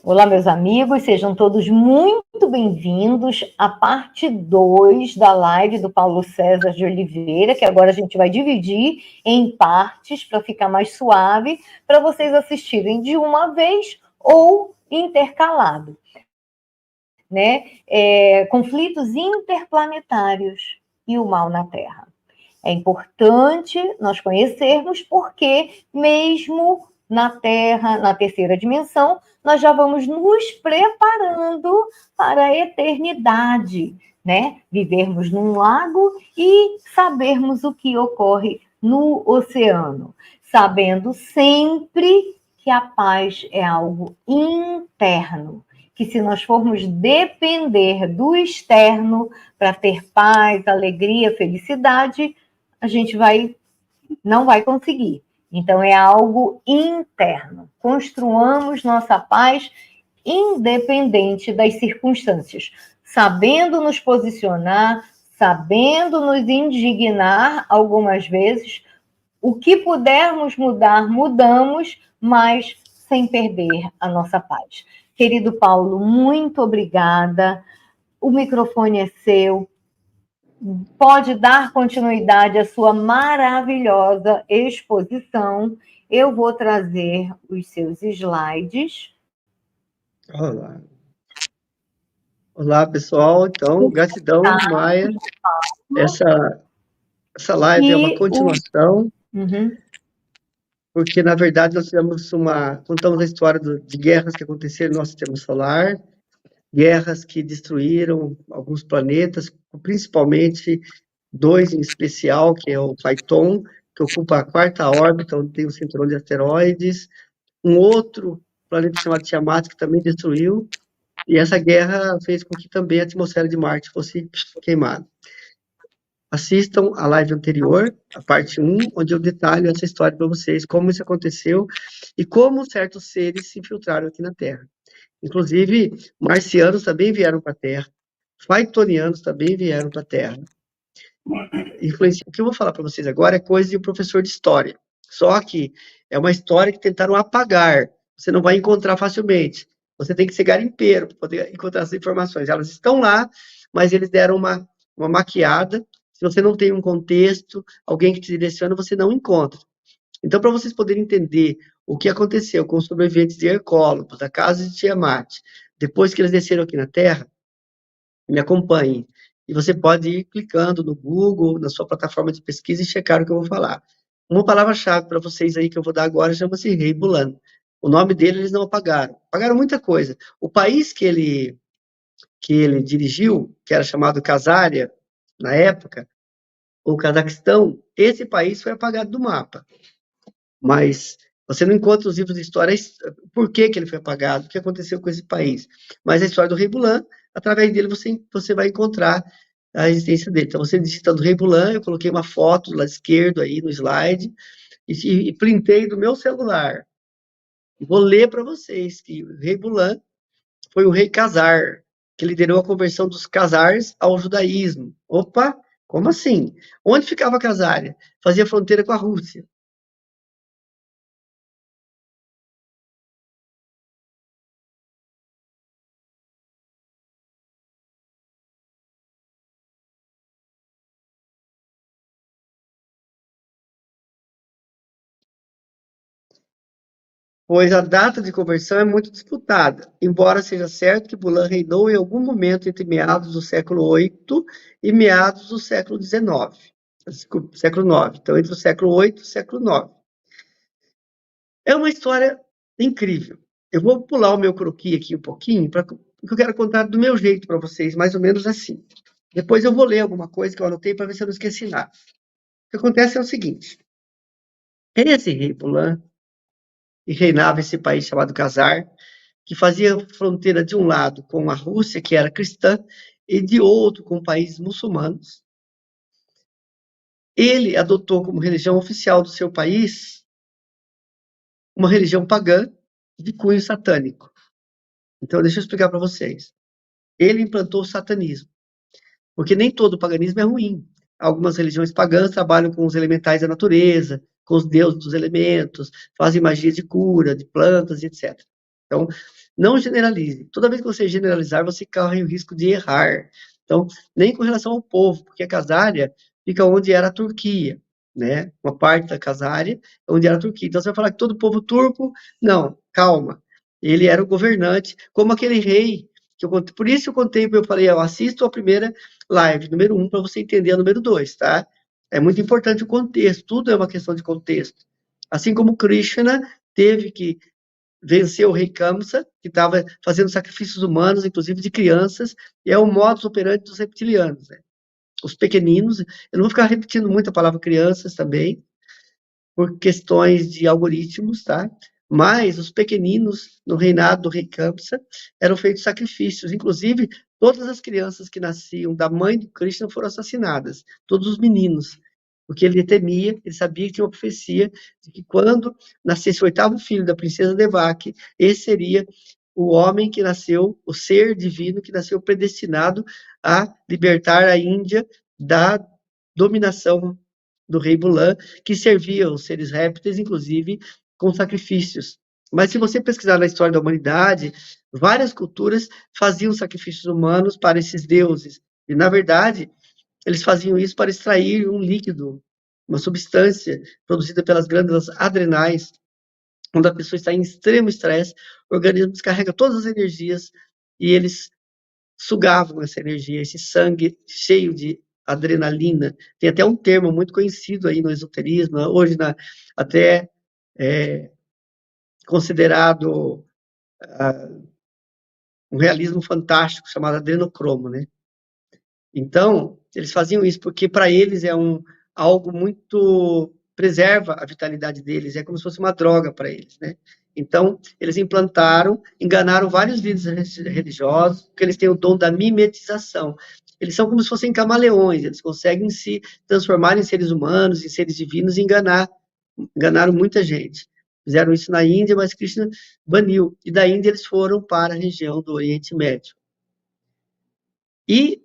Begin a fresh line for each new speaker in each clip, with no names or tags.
Olá, meus amigos, sejam todos muito bem-vindos à parte 2 da live do Paulo César de Oliveira, que agora a gente vai dividir em partes para ficar mais suave, para vocês assistirem de uma vez ou intercalado, né? Conflitos interplanetários e o mal na Terra. É importante nós conhecermos porque, mesmo na Terra, na terceira dimensão, nós já vamos nos preparando para a eternidade, né? Vivermos num lago e sabermos o que ocorre no oceano, sabendo sempre que a paz é algo interno, que se nós formos depender do externo para ter paz, alegria, felicidade, a gente não vai conseguir. Então, é algo interno. Construamos nossa paz independente das circunstâncias, sabendo nos posicionar, sabendo nos indignar algumas vezes. O que pudermos mudar, mudamos, mas sem perder a nossa paz. Querido Paulo, muito obrigada. O microfone é seu. Pode dar continuidade à sua maravilhosa exposição. Eu vou trazer os seus slides.
Olá. Olá, pessoal. Então, gratidão, Maia. Essa live é uma continuação, porque, na verdade, nós contamos a história de guerras que aconteceram no nosso sistema solar, guerras que destruíram alguns planetas, principalmente dois em especial, que é o Phaeton, que ocupa a quarta órbita, onde tem o cinturão de asteroides, um outro planeta chamado Tiamat, que também destruiu, e essa guerra fez com que também a atmosfera de Marte fosse queimada. Assistam a live anterior, a parte 1, onde eu detalho essa história para vocês, como isso aconteceu e como certos seres se infiltraram aqui na Terra. Inclusive, marcianos também vieram para a Terra, phaetonianos também vieram para a Terra. O que eu vou falar para vocês agora é coisa de um professor de história. Só que é uma história que tentaram apagar. Você não vai encontrar facilmente. Você tem que ser garimpeiro para poder encontrar essas informações. Elas estão lá, mas eles deram uma maquiada. Se você não tem um contexto, alguém que te direciona, você não encontra. Então, para vocês poderem entender o que aconteceu com os sobreviventes de Hercólogos, da casa de Tiamat, depois que eles desceram aqui na Terra, me acompanhem. E você pode ir clicando no Google, na sua plataforma de pesquisa e checar o que eu vou falar. Uma palavra-chave para vocês aí que eu vou dar agora chama-se Rei Bulan. O nome dele eles não apagaram. Apagaram muita coisa. O país que ele dirigiu, que era chamado Khazaria, na época, o Cazaquistão, esse país foi apagado do mapa. Mas você não encontra os livros de história por que ele foi apagado, o que aconteceu com esse país. Mas a história do Rei Bulan, através dele você vai encontrar a existência dele. Então, você digitando Rei Bulan, eu coloquei uma foto do lado esquerdo aí no slide e printei do meu celular. E vou ler para vocês que o Rei Bulan foi o rei Khazar, que liderou a conversão dos Khazars ao judaísmo. Opa, como assim? Onde ficava Khazaria? Fazia fronteira com a Rússia. Pois a data de conversão é muito disputada, embora seja certo que Bulan reinou em algum momento entre meados do século VIII e meados do século XIX. Desculpa, século IX. Então, entre o século VIII e o século IX. É uma história incrível. Eu vou pular o meu croquis aqui um pouquinho, porque eu quero contar do meu jeito para vocês, mais ou menos assim. Depois eu vou ler alguma coisa que eu anotei para ver se eu não esqueci nada. O que acontece é o seguinte. Esse rei Bulan, e reinava esse país chamado Khazar, que fazia fronteira de um lado com a Rússia, que era cristã, e de outro com países muçulmanos. Ele adotou como religião oficial do seu país uma religião pagã de cunho satânico. Então, deixa eu explicar para vocês. Ele implantou o satanismo, porque nem todo paganismo é ruim. Algumas religiões pagãs trabalham com os elementais da natureza, com os deuses dos elementos, fazem magia de cura, de plantas, etc. Então, Não generalize. Toda vez que você generalizar, você corre o risco de errar. Então, nem com relação ao povo, porque a Casária fica onde era a Turquia, né? Uma parte da Casária onde era a Turquia. Então, você vai falar que todo o povo turco, não, calma. Ele era o governante, como aquele rei que eu contei. Por isso eu contei, eu falei, eu assisto a primeira live, número 1, para você entender a número 2, tá? É muito importante o contexto, tudo é uma questão de contexto. Assim como Krishna teve que vencer o rei Kamsa, que estava fazendo sacrifícios humanos, inclusive de crianças, e é o modus operandi dos reptilianos, né? Os pequeninos, eu não vou ficar repetindo muito a palavra crianças também, por questões de algoritmos, tá? Mas os pequeninos, no reinado do rei Kamsa, eram feitos sacrifícios. Inclusive, todas as crianças que nasciam da mãe de Krishna foram assassinadas, todos os meninos. Porque ele temia, ele sabia que tinha uma profecia de que quando nascesse o oitavo filho da princesa Devaki, esse seria o homem que nasceu, o ser divino que nasceu predestinado a libertar a Índia da dominação do rei Bulan, que servia os seres répteis, inclusive, com sacrifícios. Mas se você pesquisar na história da humanidade, várias culturas faziam sacrifícios humanos para esses deuses. E, na verdade, eles faziam isso para extrair um líquido, uma substância produzida pelas glândulas adrenais. Quando a pessoa está em extremo estresse, o organismo descarrega todas as energias e eles sugavam essa energia, esse sangue cheio de adrenalina. Tem até um termo muito conhecido aí no esoterismo, hoje até considerado um realismo fantástico, chamado adrenocromo, né? Então, eles faziam isso porque para eles é algo muito preserva a vitalidade deles, é como se fosse uma droga para eles, né? Então, eles implantaram, enganaram vários líderes religiosos, porque eles têm o dom da mimetização. Eles são como se fossem camaleões, eles conseguem se transformar em seres humanos, em seres divinos e enganaram muita gente. Fizeram isso na Índia, mas Krishna baniu. E da Índia eles foram para a região do Oriente Médio. E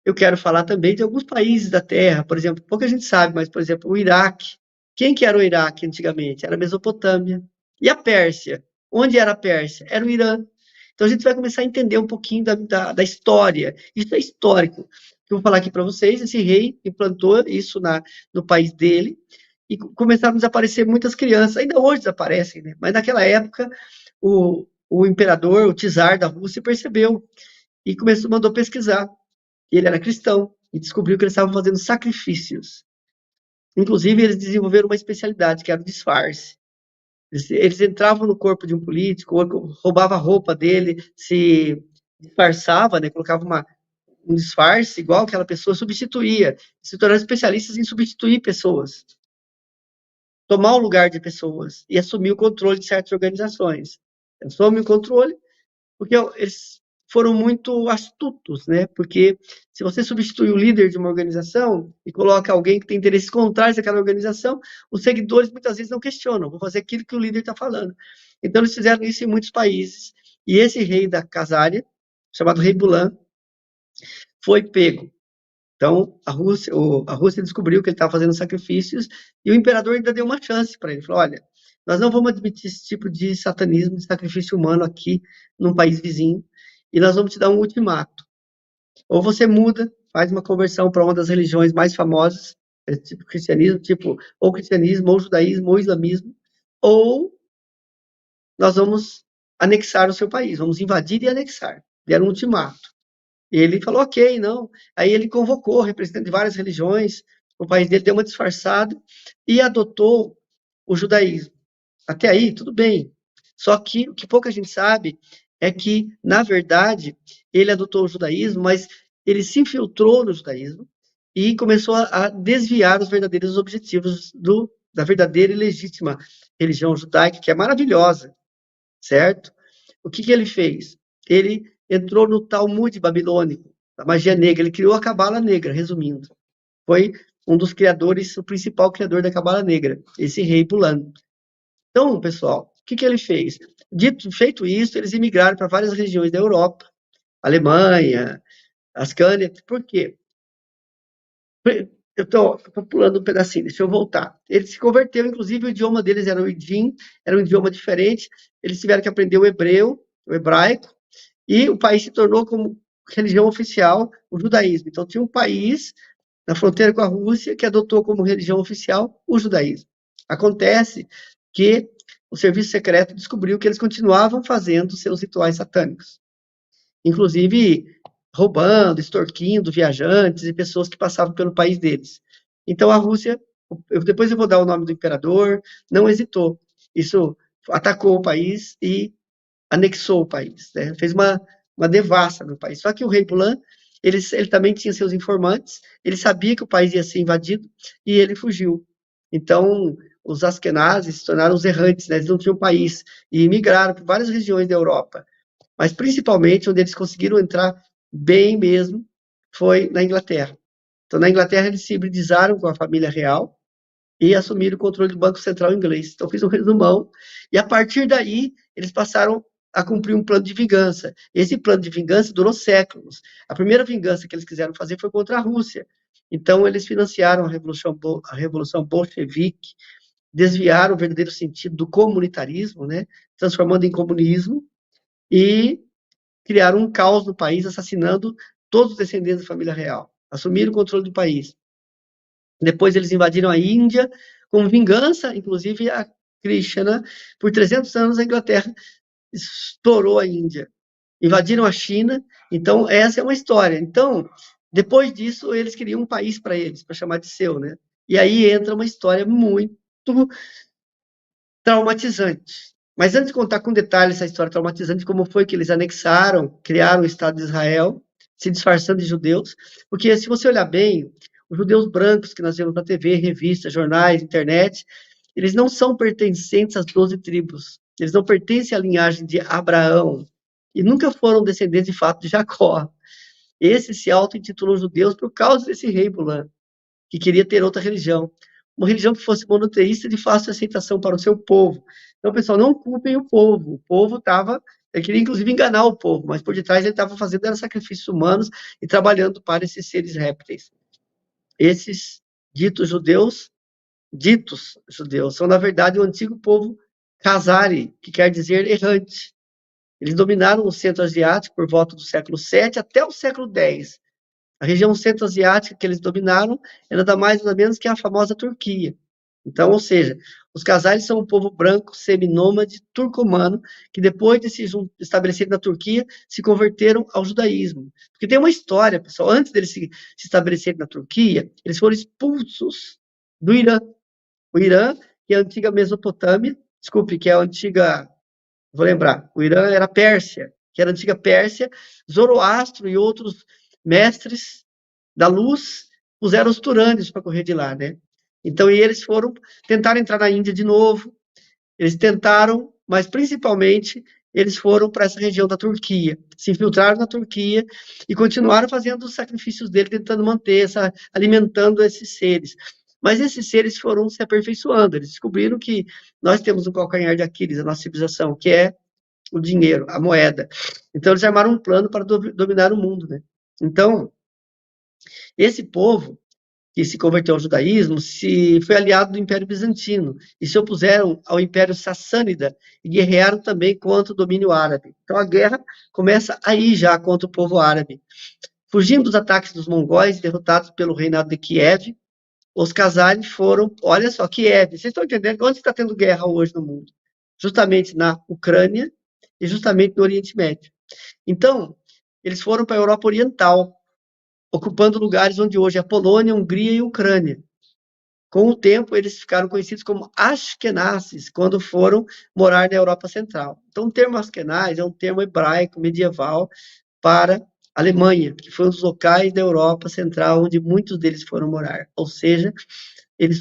eu quero falar também de alguns países da Terra, por exemplo, pouca gente sabe, mas, por exemplo, o Iraque. Quem que era o Iraque antigamente? Era a Mesopotâmia. E a Pérsia? Onde era a Pérsia? Era o Irã. Então a gente vai começar a entender um pouquinho da história. Isso é histórico. Eu vou falar aqui para vocês, esse rei implantou isso no país dele, e começaram a desaparecer muitas crianças. Ainda hoje desaparecem, né? Mas naquela época, o imperador, o czar da Rússia, percebeu e mandou pesquisar. Ele era cristão e descobriu que eles estavam fazendo sacrifícios. Inclusive, eles desenvolveram uma especialidade, que era o disfarce. Eles entravam no corpo de um político, roubavam a roupa dele, se disfarçava, né, colocava um disfarce igual aquela pessoa, substituía. Se tornaram especialistas em substituir pessoas, tomar o lugar de pessoas e assumir o controle de certas organizações. Assume o controle, porque eles foram muito astutos, né? Porque se você substitui o líder de uma organização e coloca alguém que tem interesses contrários àquela organização, os seguidores muitas vezes não questionam, vão fazer aquilo que o líder está falando. Então eles fizeram isso em muitos países. E esse rei da Casária, chamado Rei Bulan, foi pego. Então a Rússia descobriu que ele estava fazendo sacrifícios e o imperador ainda deu uma chance para ele. Falou: olha, nós não vamos admitir esse tipo de satanismo, de sacrifício humano aqui num país vizinho, e nós vamos te dar um ultimato. Ou você muda, faz uma conversão para uma das religiões mais famosas, tipo cristianismo, tipo ou cristianismo, ou judaísmo, ou islamismo, ou nós vamos anexar o seu país, vamos invadir e anexar. Deram um ultimato. Ele falou, ok, não. Aí ele convocou representantes de várias religiões, o país dele deu uma disfarçada e adotou o judaísmo. Até aí, tudo bem. Só que o que pouca gente sabe é que, na verdade, ele adotou o judaísmo, mas ele se infiltrou no judaísmo e começou a desviar os verdadeiros objetivos da verdadeira e legítima religião judaica, que é maravilhosa, certo? O que ele fez? Ele entrou no Talmud babilônico, a magia negra. Ele criou a Cabala Negra, resumindo. Foi um dos criadores, o principal criador da Cabala Negra, esse rei Bulan. Então, pessoal, o que ele fez? Feito isso, eles imigraram para várias regiões da Europa, Alemanha, Ascânia. Por quê? Eu estou pulando um pedacinho, deixa eu voltar. Ele se converteu, inclusive o idioma deles era o Idim, era um idioma diferente. Eles tiveram que aprender o hebreu o hebraico, e o país se tornou como religião oficial o judaísmo. Então, tinha um país na fronteira com a Rússia que adotou como religião oficial o judaísmo. Acontece que o serviço secreto descobriu que eles continuavam fazendo seus rituais satânicos, inclusive roubando, extorquindo viajantes e pessoas que passavam pelo país deles. Então, a Rússia, depois eu vou dar o nome do imperador, não hesitou. Isso atacou o país e anexou o país, né? Fez uma devassa no país. Só que o rei Bulan, ele também tinha seus informantes, ele sabia que o país ia ser invadido e ele fugiu. Então, os Askenazes se tornaram os errantes, né? Eles não tinham país e migraram para várias regiões da Europa. Mas, principalmente, onde eles conseguiram entrar bem mesmo, foi na Inglaterra. Então, na Inglaterra, eles se hibridizaram com a família real e assumiram o controle do Banco Central inglês. Então, fiz um resumão. E, a partir daí, eles passaram a cumprir um plano de vingança. Esse plano de vingança durou séculos. A primeira vingança que eles quiseram fazer foi contra a Rússia. Então, eles financiaram a Revolução Bolchevique, desviaram o verdadeiro sentido do comunitarismo, né, transformando em comunismo, e criaram um caos no país, assassinando todos os descendentes da família real. Assumiram o controle do país. Depois eles invadiram a Índia, como vingança, inclusive a Krishna. Por 300 anos a Inglaterra estourou a Índia. Invadiram a China, então essa é uma história. Então, depois disso, eles queriam um país para eles, para chamar de seu, né? E aí entra uma história muito traumatizante. Mas antes de contar com detalhes essa história traumatizante, como foi que eles anexaram, criaram o Estado de Israel, se disfarçando de judeus, porque se você olhar bem, os judeus brancos que nós vemos na TV, revistas, jornais, internet, eles não são pertencentes às 12 tribos, eles não pertencem à linhagem de Abraão, e nunca foram descendentes de fato de Jacó. Esses se auto-intitulam judeus por causa desse rei Bulan, que queria ter outra religião. Uma religião que fosse monoteísta de fácil aceitação para o seu povo. Então, pessoal, não culpem o povo. O povo estava... Ele queria, inclusive, enganar o povo, mas por detrás ele estava fazendo era sacrifícios humanos e trabalhando para esses seres répteis. Esses ditos judeus, são, na verdade, o antigo povo Khazari, que quer dizer errante. Eles dominaram o centro asiático por volta do século VII até o século X. A região centro-asiática que eles dominaram é nada mais nada menos que a famosa Turquia. Então, ou seja, os Khazaris são um povo branco, seminômade, turcomano, que depois de se estabelecer na Turquia, se converteram ao judaísmo. Porque tem uma história, pessoal, antes deles se estabelecerem na Turquia, eles foram expulsos do Irã. O Irã, que é a antiga Mesopotâmia, desculpe, que é a antiga, vou lembrar, o Irã era a Pérsia, que era a antiga Pérsia, Zoroastro e outros mestres da luz puseram os turânios para correr de lá, né? Então, e eles foram tentar entrar na Índia de novo, eles tentaram, mas principalmente eles foram para essa região da Turquia, se infiltraram na Turquia e continuaram fazendo os sacrifícios dele, tentando manter, alimentando esses seres. Mas esses seres foram se aperfeiçoando, eles descobriram que nós temos um calcanhar de Aquiles, a nossa civilização, que é o dinheiro, a moeda. Então, eles armaram um plano para dominar o mundo, né? Então, esse povo que se converteu ao judaísmo foi aliado do Império Bizantino e se opuseram ao Império Sassânida e guerrearam também contra o domínio árabe. Então, a guerra começa aí já contra o povo árabe. Fugindo dos ataques dos mongóis, derrotados pelo reinado de Kiev, os Khazaris foram, olha só, Kiev, vocês estão entendendo onde está tendo guerra hoje no mundo? Justamente na Ucrânia e justamente no Oriente Médio. Então, eles foram para a Europa Oriental, ocupando lugares onde hoje é a Polônia, Hungria e Ucrânia. Com o tempo, eles ficaram conhecidos como Ashkenazes, quando foram morar na Europa Central. Então, o termo Ashkenaz é um termo hebraico medieval para a Alemanha, que foi um dos locais da Europa Central onde muitos deles foram morar. Ou seja, eles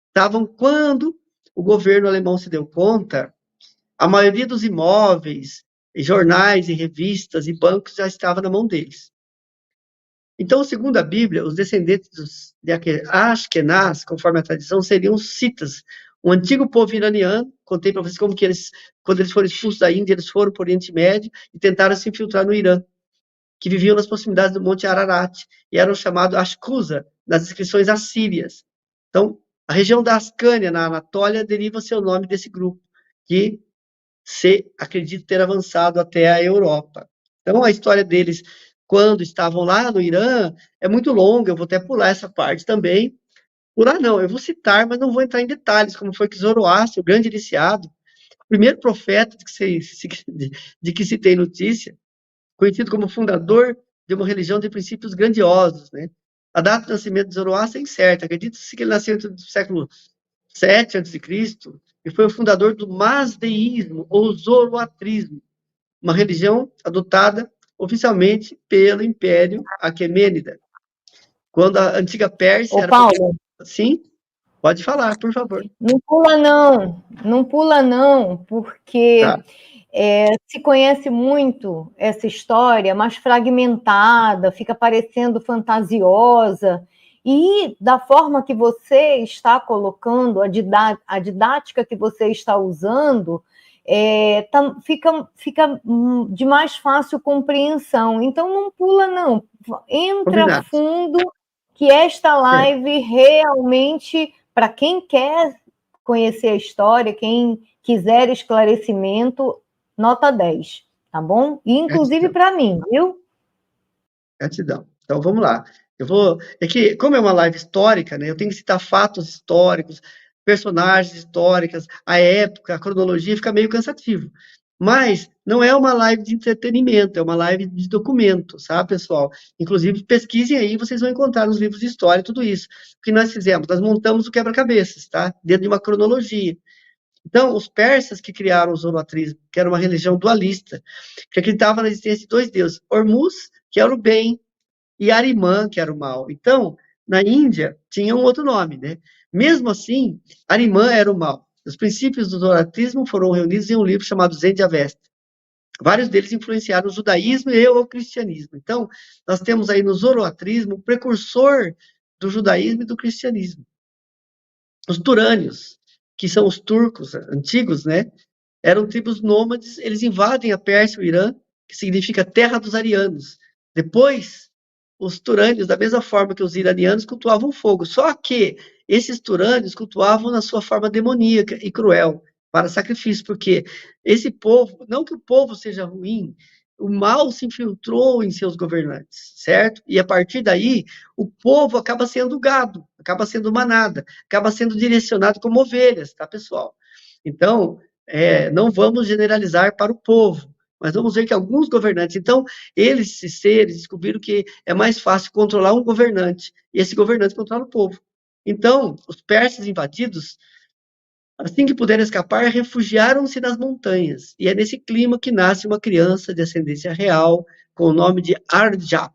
estavam quando o governo alemão se deu conta, a maioria dos imóveis, jornais e revistas e bancos já estava na mão deles. Então, segundo a Bíblia, os descendentes de Ashkenaz, conforme a tradição, seriam os citas, um antigo povo iraniano. Contei para vocês como que eles, quando eles foram expulsos da Índia, eles foram para o Oriente Médio e tentaram se infiltrar no Irã, que viviam nas proximidades do Monte Ararat, e eram chamados Ashkuza, nas inscrições assírias. Então, a região da Ascânia, na Anatólia, deriva seu nome desse grupo, que se acredita ter avançado até a Europa. Então, a história deles, quando estavam lá no Irã, é muito longa, eu vou até pular essa parte também. Pular não, eu vou citar, mas não vou entrar em detalhes, como foi que Zoroastro, o grande iniciado, o primeiro profeta de que se tem notícia, conhecido como fundador de uma religião de princípios grandiosos, né? A data do nascimento de Zoroastro é incerta, acredita-se que ele nasceu no século 7 a.C., e foi o fundador do Mazdeísmo, ou Zoroatrismo, uma religião adotada oficialmente pelo Império Aquemênida. Quando a antiga Pérsia
Ô,
era...
Paulo,
Sim, pode falar, por favor.
não pula não, porque
Tá,
se conhece muito essa história, mas fragmentada, fica parecendo fantasiosa, e da forma que você está colocando, a didática que você está usando, fica de mais fácil compreensão. Então, não pula, não. Entra
combinado.
fundo, que esta
É,
live realmente, para quem quer conhecer a história, quem quiser esclarecimento, nota 10, tá bom? E inclusive
gratidão,
para mim, viu?
gratidão. Então, vamos lá. É que, como é uma live histórica, né, eu tenho que citar fatos históricos, personagens históricas, a época, a cronologia, fica meio cansativo. Mas não é uma live de entretenimento, é uma live de documento, sabe, pessoal? Inclusive, pesquisem aí, vocês vão encontrar nos livros de história tudo isso. O que nós fizemos? Nós montamos o quebra-cabeças, tá? Dentro de uma cronologia. Então, os persas que criaram o zoroatrismo, que era uma religião dualista, que acreditava na existência de dois deuses, Hormuz, que era o bem, e Arimã, que era o mal. Então, na Índia, tinha um outro nome, né? Mesmo assim, Arimã era o mal. Os princípios do zoroatrismo foram reunidos em um livro chamado Zen de Avesta. Vários deles influenciaram o judaísmo e o cristianismo. Então, nós temos aí no zoroatrismo o precursor do judaísmo e do cristianismo. Os turânios, que são os turcos antigos, né? Eram tribos nômades, eles invadem a Pérsia e o Irã, que significa terra dos arianos. Depois, os turânios, da mesma forma que os iranianos, cultuavam fogo. Só que esses turânios cultuavam na sua forma demoníaca e cruel, para sacrifício, porque esse povo, não que o povo seja ruim, o mal se infiltrou em seus governantes, certo? E a partir daí, o povo acaba sendo gado, acaba sendo manada, acaba sendo direcionado como ovelhas, tá, pessoal? Então, não vamos generalizar para o povo, mas vamos ver que alguns governantes, então, esses seres descobriram que é mais fácil controlar um governante, e esse governante controla o povo. Então, os persas invadidos, assim que puderam escapar, refugiaram-se nas montanhas, e é nesse clima que nasce uma criança de ascendência real, com o nome de Ardjap,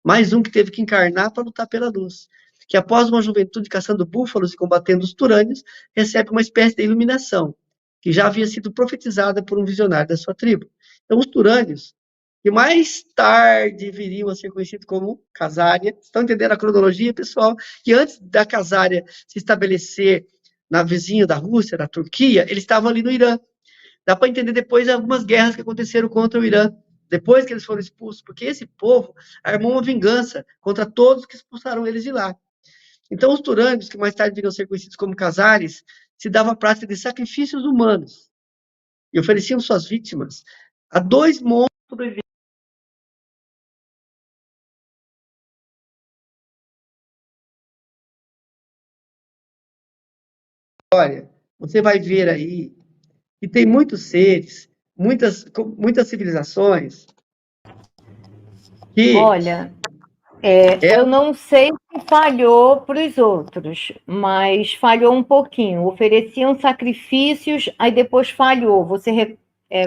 mais um que teve que encarnar para lutar pela luz, que após uma juventude caçando búfalos e combatendo os turânios, recebe uma espécie de iluminação, que já havia sido profetizada por um visionário da sua tribo. Então, os turânios, que mais tarde viriam a ser conhecidos como Casária, estão entendendo a cronologia, pessoal? Que antes da Casária se estabelecer na vizinha da Rússia, da Turquia, eles estavam ali no Irã. Dá para entender depois algumas guerras que aconteceram contra o Irã, depois que eles foram expulsos, porque esse povo armou uma vingança contra todos que expulsaram eles de lá. Então, os turânios, que mais tarde viriam a ser conhecidos como casares, se davam a prática de sacrifícios humanos e ofereciam suas vítimas a dois monstros sobreviventes. Olha, você vai ver aí que tem muitos seres, muitas civilizações que
Olha, eu
eram...
não sei se falhou para os outros, mas falhou um pouquinho. Ofereciam sacrifícios, aí depois falhou. Você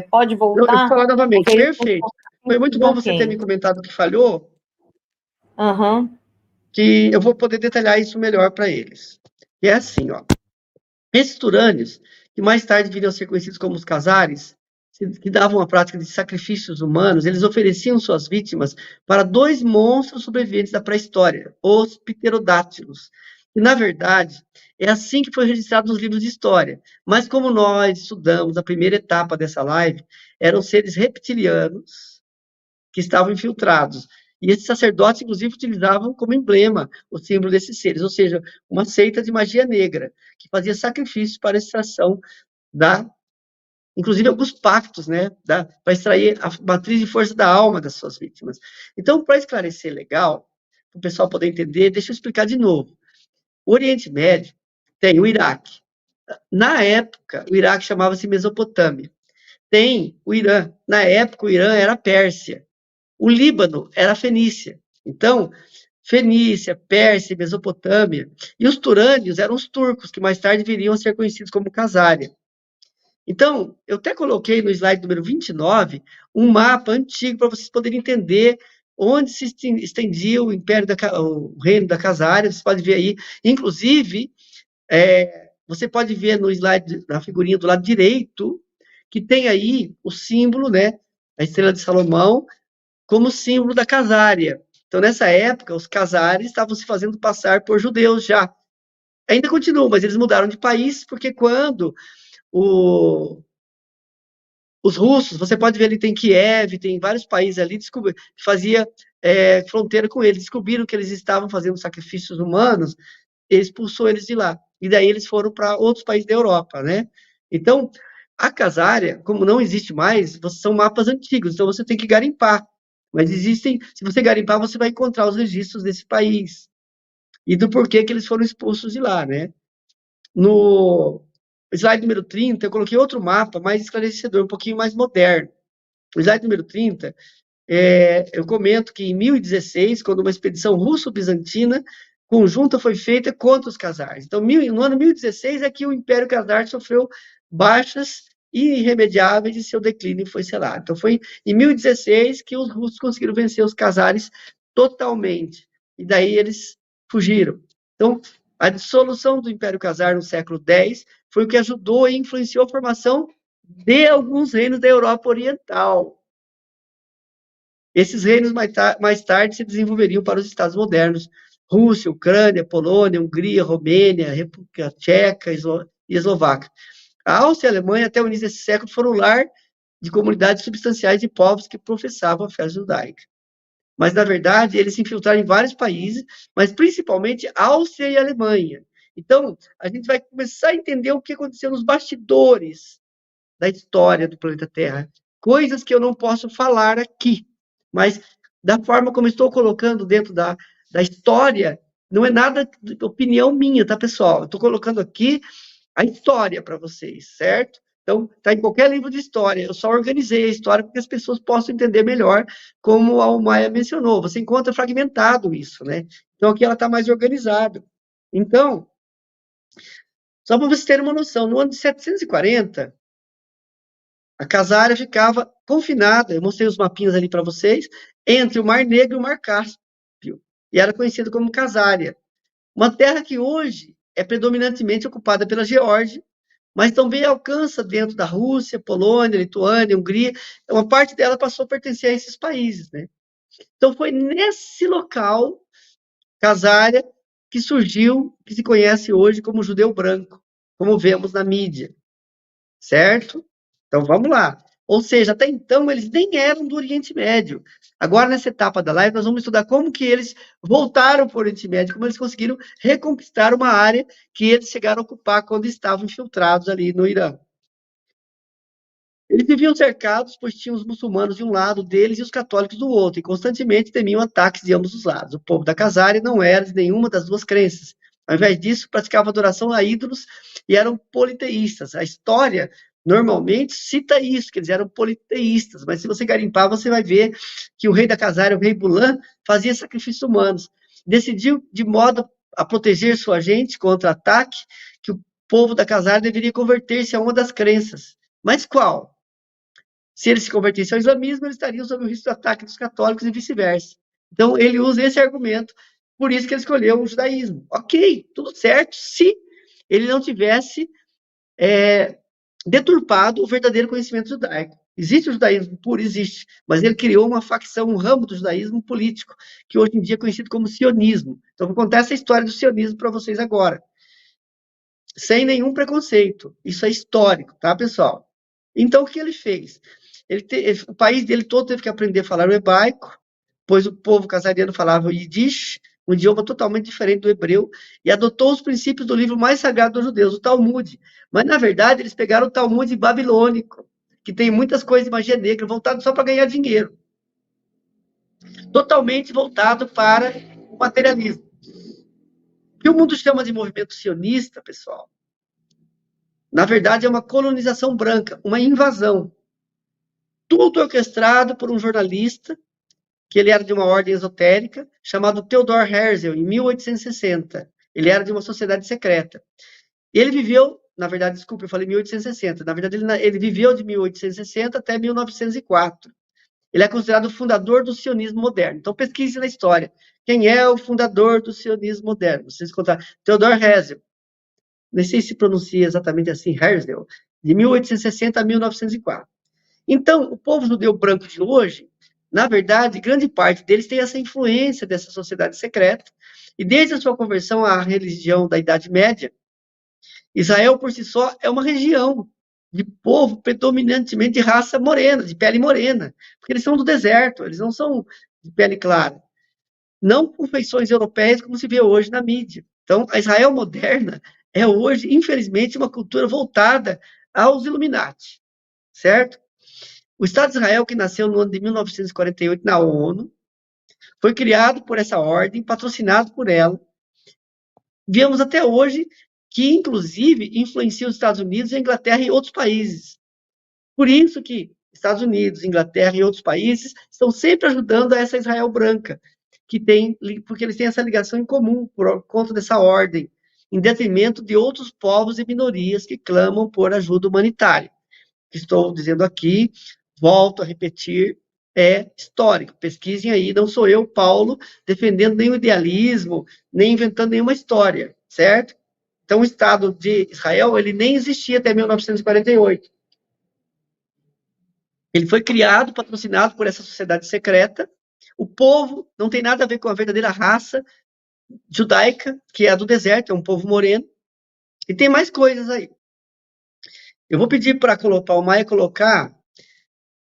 pode
Eu vou
voltar?
falar novamente,
Ofereciam
perfeito. Foi muito
sacrifícios
bom
a
você ter
quem?
me comentado que falhou,
Aham.
que eu vou poder detalhar isso melhor para eles. E é assim, ó. Esses turânios, que mais tarde viriam a ser conhecidos como os casares, que davam a prática de sacrifícios humanos, eles ofereciam suas vítimas para dois monstros sobreviventes da pré-história, os pterodátilos. E, na verdade, é assim que foi registrado nos livros de história. Mas como nós estudamos a primeira etapa dessa live, eram seres reptilianos que estavam infiltrados. E esses sacerdotes, inclusive, utilizavam como emblema o símbolo desses seres, ou seja, uma seita de magia negra, que fazia sacrifícios para a extração da inclusive alguns pactos, né, para extrair a matriz de força da alma das suas vítimas. Então, para esclarecer legal, para o pessoal poder entender, deixa eu explicar de novo. O Oriente Médio tem o Iraque. Na época, o Iraque chamava-se Mesopotâmia. Tem o Irã. Na época, o Irã era a Pérsia. O Líbano era a Fenícia. Então, Fenícia, Pérsia, Mesopotâmia. E os turânios eram os turcos, que mais tarde viriam a ser conhecidos como Casária. Então, eu até coloquei no slide número 29 um mapa antigo para vocês poderem entender onde se estendia o Império o Reino da Casária. Você pode ver aí, inclusive, você pode ver no slide, na figurinha do lado direito, que tem aí o símbolo, né, a estrela de Salomão, como símbolo da Casária. Então, nessa época, os casários estavam se fazendo passar por judeus já. Ainda continuam, mas eles mudaram de país, porque quando os russos, você pode ver ali, tem Kiev, tem vários países ali, fazia fronteira com eles, descobriram que eles estavam fazendo sacrifícios humanos, ele expulsou eles de lá. E daí eles foram para outros países da Europa, né? Então, a casária, como não existe mais, são mapas antigos, então você tem que garimpar. Mas existem, se você garimpar, você vai encontrar os registros desse país. E do porquê que eles foram expulsos de lá, né? No slide número 30, eu coloquei outro mapa mais esclarecedor, um pouquinho mais moderno. No slide número 30, eu comento que em 1016, quando uma expedição russo-bizantina conjunta foi feita contra os cazares. Então, no ano 1016 é que o Império Khazar sofreu baixas irremediáveis e seu declínio foi selado. Então, foi em 1016 que os russos conseguiram vencer os cazares totalmente. E daí eles fugiram. Então, a dissolução do Império Khazar no século X foi o que ajudou e influenciou a formação de alguns reinos da Europa Oriental. Esses reinos mais tarde se desenvolveriam para os estados modernos: Rússia, Ucrânia, Polônia, Hungria, Romênia, República Tcheca e Eslováquia. A Áustria e a Alemanha, até o início desse século, foram o lar de comunidades substanciais de povos que professavam a fé judaica. Mas, na verdade, eles se infiltraram em vários países, mas principalmente Áustria e Alemanha. Então, a gente vai começar a entender o que aconteceu nos bastidores da história do planeta Terra. Coisas que eu não posso falar aqui, mas da forma como estou colocando dentro da história, não é nada de opinião minha, tá, pessoal? Eu estou colocando aqui a história para vocês, certo? Então, está em qualquer livro de história. Eu só organizei a história para que as pessoas possam entender melhor, como a Almaia mencionou. Você encontra fragmentado isso, né? Então, aqui ela está mais organizada. Então, só para vocês terem uma noção, no ano de 740, a Casária ficava confinada, eu mostrei os mapinhas ali para vocês, entre o Mar Negro e o Mar Cáspio, e era conhecido como Casária. Uma terra que hoje é predominantemente ocupada pela Geórgia, mas também alcança dentro da Rússia, Polônia, Lituânia, Hungria. Uma parte dela passou a pertencer a esses países, né? Então foi nesse local, Casária, que surgiu, que se conhece hoje como judeu branco, como vemos na mídia, certo? Então vamos lá. Ou seja, até então eles nem eram do Oriente Médio. Agora, nessa etapa da live, nós vamos estudar como que eles voltaram para o Oriente Médio, como eles conseguiram reconquistar uma área que eles chegaram a ocupar quando estavam infiltrados ali no Irã. Eles viviam cercados, pois tinham os muçulmanos de um lado deles e os católicos do outro, e constantemente temiam ataques de ambos os lados. O povo da Casária não era de nenhuma das duas crenças. Ao invés disso, praticava adoração a ídolos e eram politeístas. A história normalmente cita isso, que eles eram politeístas, mas se você garimpar, você vai ver que o rei da Casária, o rei Bulan, fazia sacrifícios humanos. Decidiu, de modo a proteger sua gente contra ataque, que o povo da Casária deveria converter-se a uma das crenças. Mas qual? Se eles se convertessem ao islamismo, eles estariam sob o risco de ataque dos católicos e vice-versa. Então, ele usa esse argumento, por isso que ele escolheu o judaísmo. Ok, tudo certo, se ele não tivesse deturpado o verdadeiro conhecimento judaico. Existe o judaísmo puro? Existe, mas ele criou uma facção, um ramo do judaísmo político, que hoje em dia é conhecido como sionismo. Então, vou contar essa história do sionismo para vocês agora. Sem nenhum preconceito. Isso é histórico, tá, pessoal? Então, o que ele fez? O país dele todo teve que aprender a falar o hebraico, pois o povo casariano falava o Yiddish, um idioma totalmente diferente do hebreu, e adotou os princípios do livro mais sagrado dos judeus, o Talmud. Mas, na verdade, eles pegaram o Talmud babilônico. que tem muitas coisas de magia negra, voltado só para ganhar dinheiro. Totalmente voltado para o materialismo. O que o mundo chama de movimento sionista, pessoal, na verdade é uma colonização branca, uma invasão. Tudo orquestrado por um jornalista, que ele era de uma ordem esotérica, chamado Theodor Herzl, em 1860. Ele era de uma sociedade secreta. Ele viveu, na verdade, desculpa, eu falei 1860, na verdade ele viveu de 1860 até 1904. Ele é considerado o fundador do sionismo moderno. Então, pesquise na história. Quem é o fundador do sionismo moderno? Vocês encontraram Theodor Herzl. Não sei se pronuncia exatamente assim, Herzl, de 1860 a 1904. Então, o povo judeu branco de hoje, na verdade, grande parte deles tem essa influência dessa sociedade secreta, e desde a sua conversão à religião da Idade Média, Israel, por si só, é uma região de povo predominantemente de raça morena, de pele morena, porque eles são do deserto, eles não são de pele clara. Não com feições europeias, como se vê hoje na mídia. Então, a Israel moderna é hoje, infelizmente, uma cultura voltada aos Illuminati, certo? O Estado de Israel, que nasceu no ano de 1948 na ONU, foi criado por essa ordem, patrocinado por ela. Vemos até hoje que, inclusive, influencia os Estados Unidos, a Inglaterra e outros países. Por isso que Estados Unidos, Inglaterra e outros países estão sempre ajudando a essa Israel branca, porque eles têm essa ligação em comum por conta dessa ordem, em detrimento de outros povos e minorias que clamam por ajuda humanitária. Estou dizendo aqui, volto a repetir, é histórico. Pesquisem aí, não sou eu, Paulo, defendendo nenhum idealismo, nem inventando nenhuma história, certo? Então, o Estado de Israel, ele nem existia até 1948. Ele foi criado, patrocinado por essa sociedade secreta. O povo não tem nada a ver com a verdadeira raça judaica, que é a do deserto, é um povo moreno. E tem mais coisas aí. Eu vou pedir para o Maia colocar,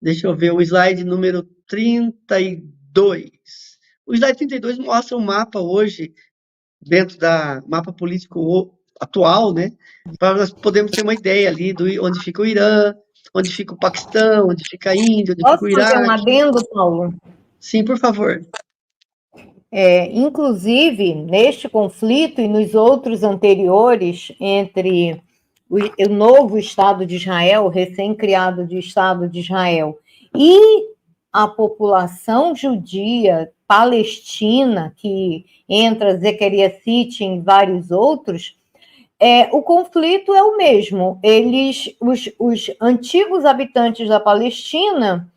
deixa eu ver, o slide número 32. O slide 32 mostra um mapa hoje, dentro da mapa político atual, né? Para nós podermos ter uma ideia ali de onde fica o Irã, onde fica o Paquistão, onde fica a Índia, onde
Posso
fica o
fazer um
Iraque.
adendo, Paulo?
Sim, por favor.
Inclusive, neste conflito e nos outros anteriores entre o novo Estado de Israel, recém-criado de Estado de Israel, e a população judia palestina, que entra Zecaria Sitchin e vários outros, o conflito é o mesmo. Os antigos habitantes da Palestina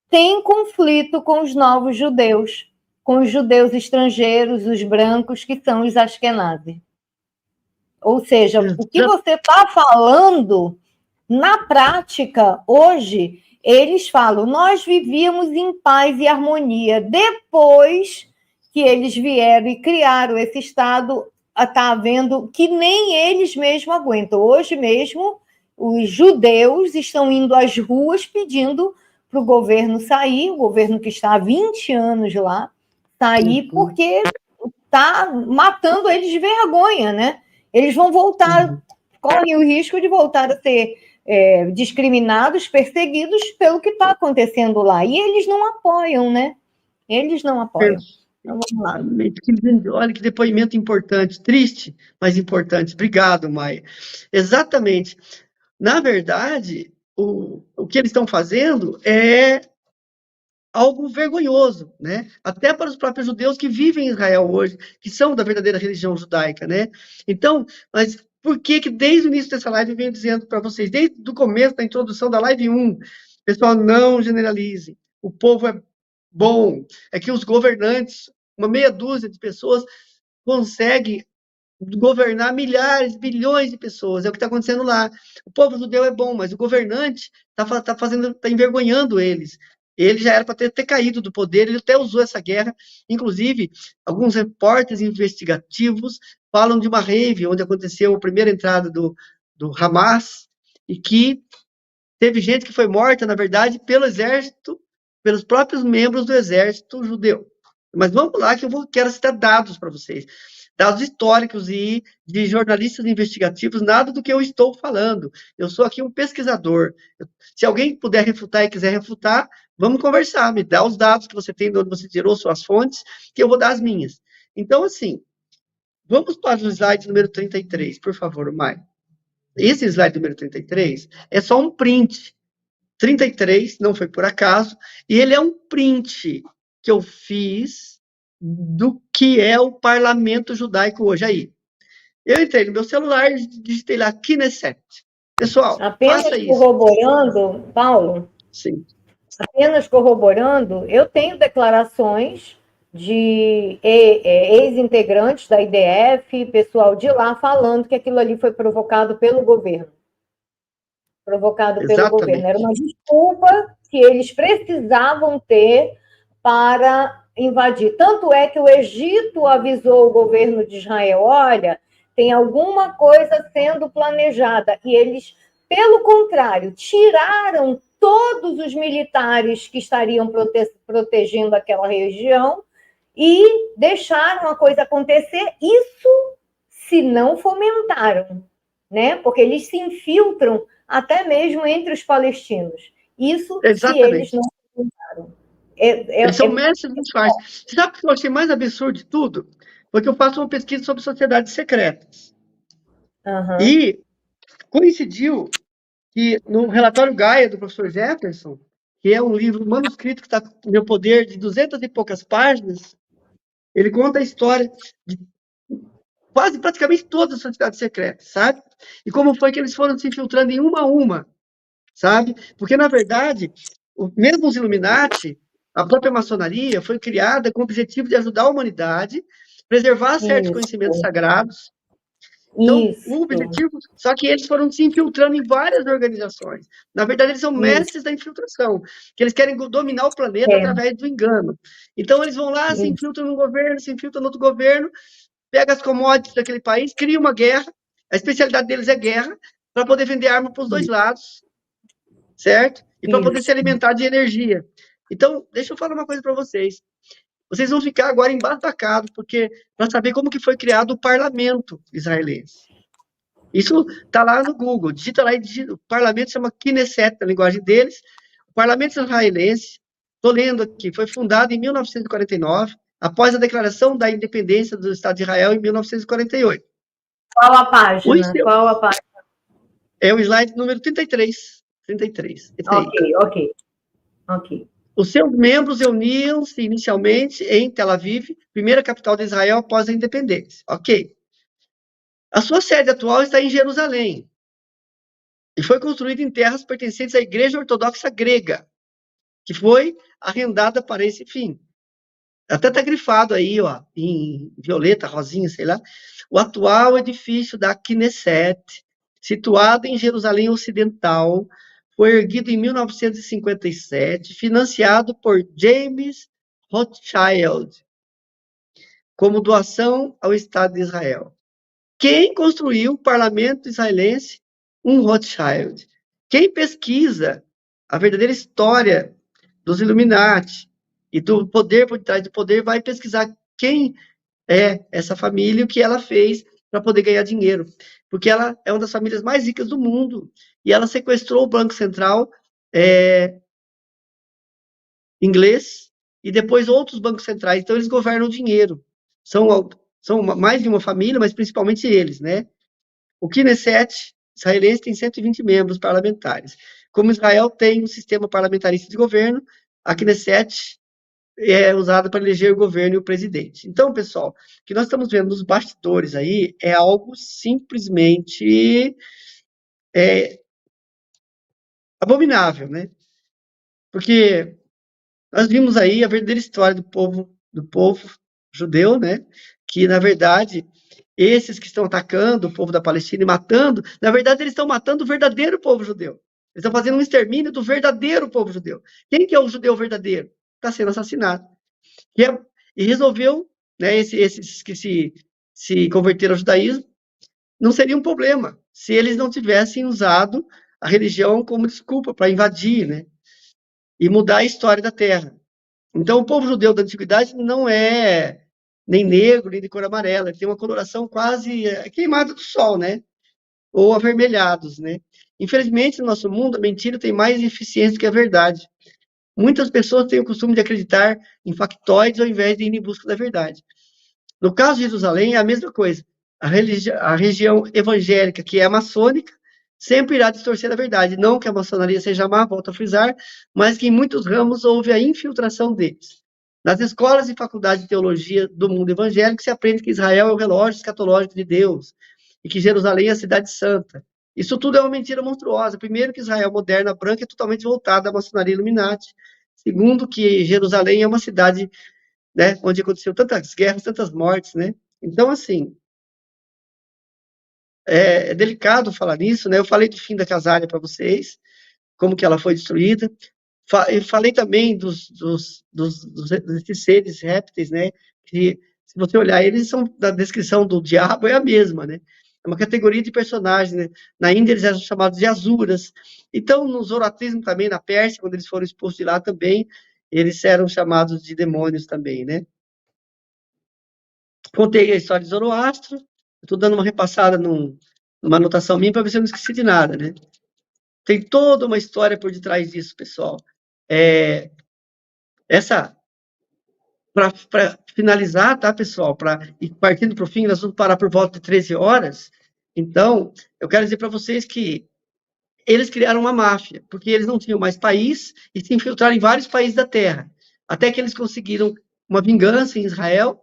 têm conflito com os novos judeus, com os judeus estrangeiros, os brancos, que são os Ashkenazi. Ou seja, o que você está falando, na prática, hoje, eles falam, nós vivíamos em paz e harmonia. Depois que eles vieram e criaram esse Estado, está havendo que nem eles mesmos aguentam. Hoje mesmo, os judeus estão indo às ruas pedindo para o governo sair, o governo que está há 20 anos lá, sair, porque está matando eles de vergonha, né? Eles vão voltar, correm o risco de voltar a ser discriminados, perseguidos pelo que está acontecendo lá. E eles não apoiam, né? Eles não apoiam. Então, vamos lá.
Olha que depoimento importante, triste, mas importante. Obrigado, Maia. Exatamente. Na verdade, o que eles estão fazendo é algo vergonhoso, né? Até para os próprios judeus que vivem em Israel hoje, que são da verdadeira religião judaica, né? Então, mas por que desde o início dessa live eu venho dizendo para vocês, desde o começo da introdução da live 1, pessoal, não generalizem. O povo é bom, é que os governantes, uma meia dúzia de pessoas, conseguem governar milhares, bilhões de pessoas. É o que está acontecendo lá. O povo judeu é bom, mas o governante está envergonhando eles. Ele já era para ter caído do poder, ele até usou essa guerra. Inclusive, alguns repórteres investigativos falam de uma rave onde aconteceu a primeira entrada do Hamas e que teve gente que foi morta, na verdade, pelo exército, pelos próprios membros do exército judeu. Mas vamos lá que quero citar dados para vocês. dados históricos e de jornalistas investigativos, nada do que eu estou falando. Eu sou aqui um pesquisador. Se alguém puder refutar e quiser refutar, vamos conversar, me dá os dados que você tem, de onde você tirou suas fontes, que eu vou dar as minhas. Então, assim, vamos para o slide número 33, por favor, Mai. Esse slide número 33 é só um print. 33, não foi por acaso, e ele é um print que eu fiz do que é o parlamento judaico hoje. Aí, eu entrei no meu celular e digitei lá Knesset. Pessoal,
Apenas
faça isso.
corroborando, Paulo,
Sim.
apenas corroborando, eu tenho declarações de ex-integrantes da IDF, pessoal de lá, falando que aquilo ali foi provocado pelo governo.
Exatamente.
Era uma desculpa que eles precisavam ter para invadir. Tanto é que o Egito avisou o governo de Israel, olha, tem alguma coisa sendo planejada. E eles, pelo contrário, tiraram todos os militares que estariam protegendo aquela região e deixaram a coisa acontecer. Isso se não fomentaram, né? Porque eles se infiltram até mesmo entre os palestinos. Isso se eles não fomentaram.
Eles são mestres no disfarce. Você sabe o que eu achei mais absurdo de tudo? Porque eu faço uma pesquisa sobre sociedades secretas.
Uhum.
E coincidiu que no relatório Gaia, do professor Jefferson, que é um livro manuscrito que está no meu poder, de 200 e poucas páginas, ele conta a história de praticamente todas as sociedades secretas, sabe? E como foi que eles foram se infiltrando em uma a uma, sabe? Porque, na verdade, mesmo os Illuminati, a própria maçonaria, foi criada com o objetivo de ajudar a humanidade, preservar certos conhecimentos sagrados. Então, o objetivo, só que eles foram se infiltrando em várias organizações. Na verdade, eles são mestres da infiltração, que eles querem dominar o planeta através do engano. Então, eles vão lá, se infiltram no governo, se infiltram no outro governo, pega as commodities daquele país, cria uma guerra, a especialidade deles é guerra, para poder vender arma para os dois lados, certo? E para poder se alimentar de energia. Então, deixa eu falar uma coisa para vocês. Vocês vão ficar agora embasbacados, porque para saber como que foi criado o parlamento israelense. Isso está lá no Google, digita lá e digita, o parlamento chama Knesset, na linguagem deles. O parlamento israelense, estou lendo aqui, foi fundado em 1949, após a declaração da independência do Estado de Israel em 1948.
Qual a página? Qual a página?
É o slide número 33. 33.
Ok.
Os seus membros reuniam-se inicialmente em Tel Aviv, primeira capital de Israel após a independência. Ok. A sua sede atual está em Jerusalém e foi construída em terras pertencentes à Igreja Ortodoxa Grega, que foi arrendada para esse fim. Até está grifado aí, ó, em violeta, rosinha, sei lá. O atual edifício da Knesset, situado em Jerusalém Ocidental, foi erguido em 1957, financiado por James Rothschild, como doação ao Estado de Israel. Quem construiu o parlamento israelense? Um Rothschild. Quem pesquisa a verdadeira história dos Illuminati e do poder por trás do poder vai pesquisar quem é essa família e o que ela fez para poder ganhar dinheiro. Porque ela é uma das famílias mais ricas do mundo e ela sequestrou o Banco Central inglês e depois outros bancos centrais. Então, eles governam o dinheiro. São mais de uma família, mas principalmente eles, né? O Knesset israelense tem 120 membros parlamentares. Como Israel tem um sistema parlamentarista de governo, a Knesset é usada para eleger o governo e o presidente. Então, pessoal, o que nós estamos vendo nos bastidores aí é algo simplesmente abominável, né? Porque nós vimos aí a verdadeira história do povo judeu, né? Que, na verdade, esses que estão atacando o povo da Palestina e matando, na verdade, eles estão matando o verdadeiro povo judeu. Eles estão fazendo um extermínio do verdadeiro povo judeu. Quem que é o judeu verdadeiro? Está sendo assassinado. E resolveu, né, esses que se converteram ao judaísmo, não seria um problema se eles não tivessem usado a religião como desculpa para invadir, né? E mudar a história da Terra. Então, o povo judeu da antiguidade não é nem negro, nem de cor amarela. Ele tem uma coloração quase queimada do sol, né? Ou avermelhados, né? Infelizmente, no nosso mundo, a mentira tem mais eficiência do que a verdade. Muitas pessoas têm o costume de acreditar em factoides ao invés de ir em busca da verdade. No caso de Jerusalém, é a mesma coisa. A região evangélica, que é maçônica, sempre irá distorcer a verdade. Não que a maçonaria seja má, volto a frisar, mas que em muitos ramos houve a infiltração deles. Nas escolas e faculdades de teologia do mundo evangélico se aprende que Israel é o relógio escatológico de Deus e que Jerusalém é a cidade santa. Isso tudo é uma mentira monstruosa. Primeiro, que Israel moderna, branca, é totalmente voltada à maçonaria Illuminati. Segundo, que Jerusalém é uma cidade, né, onde aconteceu tantas guerras, tantas mortes, né? Então, assim, é delicado falar nisso, né? Eu falei do fim da Casária para vocês, como que ela foi destruída. Eu falei também desses seres répteis, né? Que, se você olhar, eles são, da descrição do diabo, é a mesma, né? É uma categoria de personagens, né? Na Índia, eles eram chamados de asuras. Então, no zoroastrismo também, na Pérsia, quando eles foram expulsos de lá também, eles eram chamados de demônios também, né? Contei a história de Zoroastro, estou dando uma repassada numa anotação minha para ver se eu não esqueci de nada, né? Tem toda uma história por detrás disso, pessoal. Essa, para finalizar, tá, pessoal? E partindo para o fim, nós vamos parar por volta de 13 horas. Então, eu quero dizer para vocês que eles criaram uma máfia, porque eles não tinham mais país e se infiltraram em vários países da Terra. Até que eles conseguiram uma vingança em Israel.